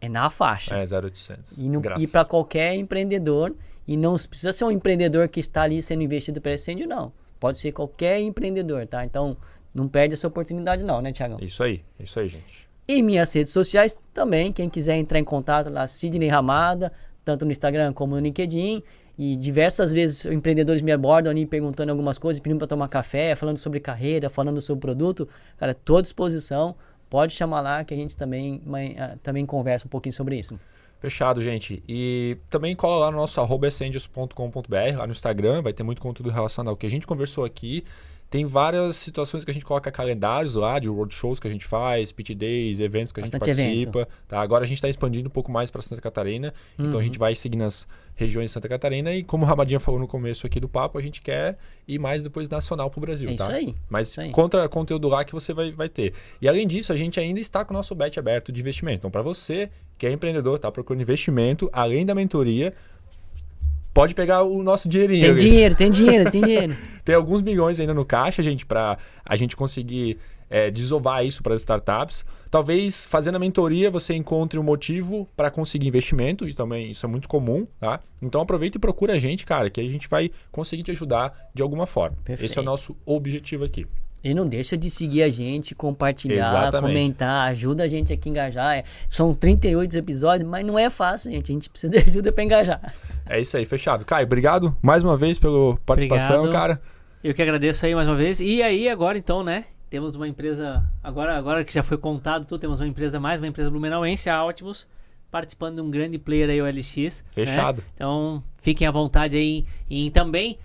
é na faixa. 0800. E para qualquer empreendedor, e não precisa ser um empreendedor que está ali sendo investido pela Ascend, não. Pode ser qualquer empreendedor, tá? Então, não perde essa oportunidade não, né, Thiagão? Isso aí, gente. E minhas redes sociais também, quem quiser entrar em contato lá, Sidney Ramada, tanto no Instagram como no LinkedIn. E diversas vezes empreendedores me abordam ali perguntando algumas coisas, pedindo para tomar café, falando sobre carreira, falando sobre produto. Cara, estou à disposição, pode chamar lá que a gente também conversa um pouquinho sobre isso. Fechado, gente. E também cola lá no nosso @essangels.com.br, lá no Instagram, vai ter muito conteúdo relacionado ao que a gente conversou aqui. Tem várias situações que a gente coloca calendários lá, de roadshows que a gente faz, pitch days, eventos que a gente participa. Tá? Agora a gente está expandindo um pouco mais para Santa Catarina, então a gente vai seguir nas regiões de Santa Catarina e como o Ramadinha falou no começo aqui do papo, a gente quer ir mais depois nacional para o Brasil. Isso aí. Mas contra conteúdo lá que você vai ter. E além disso, a gente ainda está com o nosso batch aberto de investimento. Então para você que é empreendedor, está procurando investimento, além da mentoria, pode pegar o nosso dinheirinho. Tem dinheiro. Tem alguns milhões ainda no caixa, gente, para a gente conseguir desovar isso para as startups. Talvez fazendo a mentoria você encontre um motivo para conseguir investimento, e também isso é muito comum, tá? Então aproveita e procura a gente, cara, que a gente vai conseguir te ajudar de alguma forma. Perfeito. Esse é o nosso objetivo aqui. E não deixa de seguir a gente, compartilhar, Exatamente. Comentar, ajuda a gente aqui a engajar. São 38 episódios, mas não é fácil, gente. A gente precisa de ajuda para engajar. É isso aí, fechado. Caio, obrigado mais uma vez pela participação, Obrigado. cara. Eu que agradeço aí mais uma vez. E aí, agora então, né? Temos uma empresa, agora que já foi contado tudo, temos uma empresa blumenauense, a Altimus, participando de um grande player aí, o LX. Fechado. Né? Então, fiquem à vontade aí em também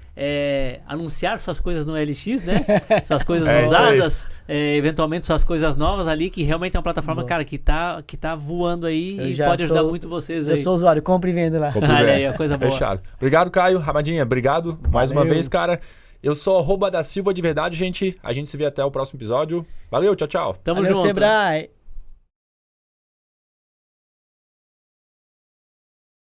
anunciar suas coisas no LX, né? Suas coisas usadas, eventualmente suas coisas novas ali, que realmente é uma plataforma, cara, que tá voando aí e pode ajudar muito vocês aí. Eu sou usuário, compre e venda lá. Olha aí, a coisa boa. Fechado. Obrigado, Caio. Ramadinha, obrigado mais uma vez, cara. Eu sou @da Silva de verdade, gente. A gente se vê até o próximo episódio. Valeu, tchau, tchau. Tamo Valeu, junto. Sebrae.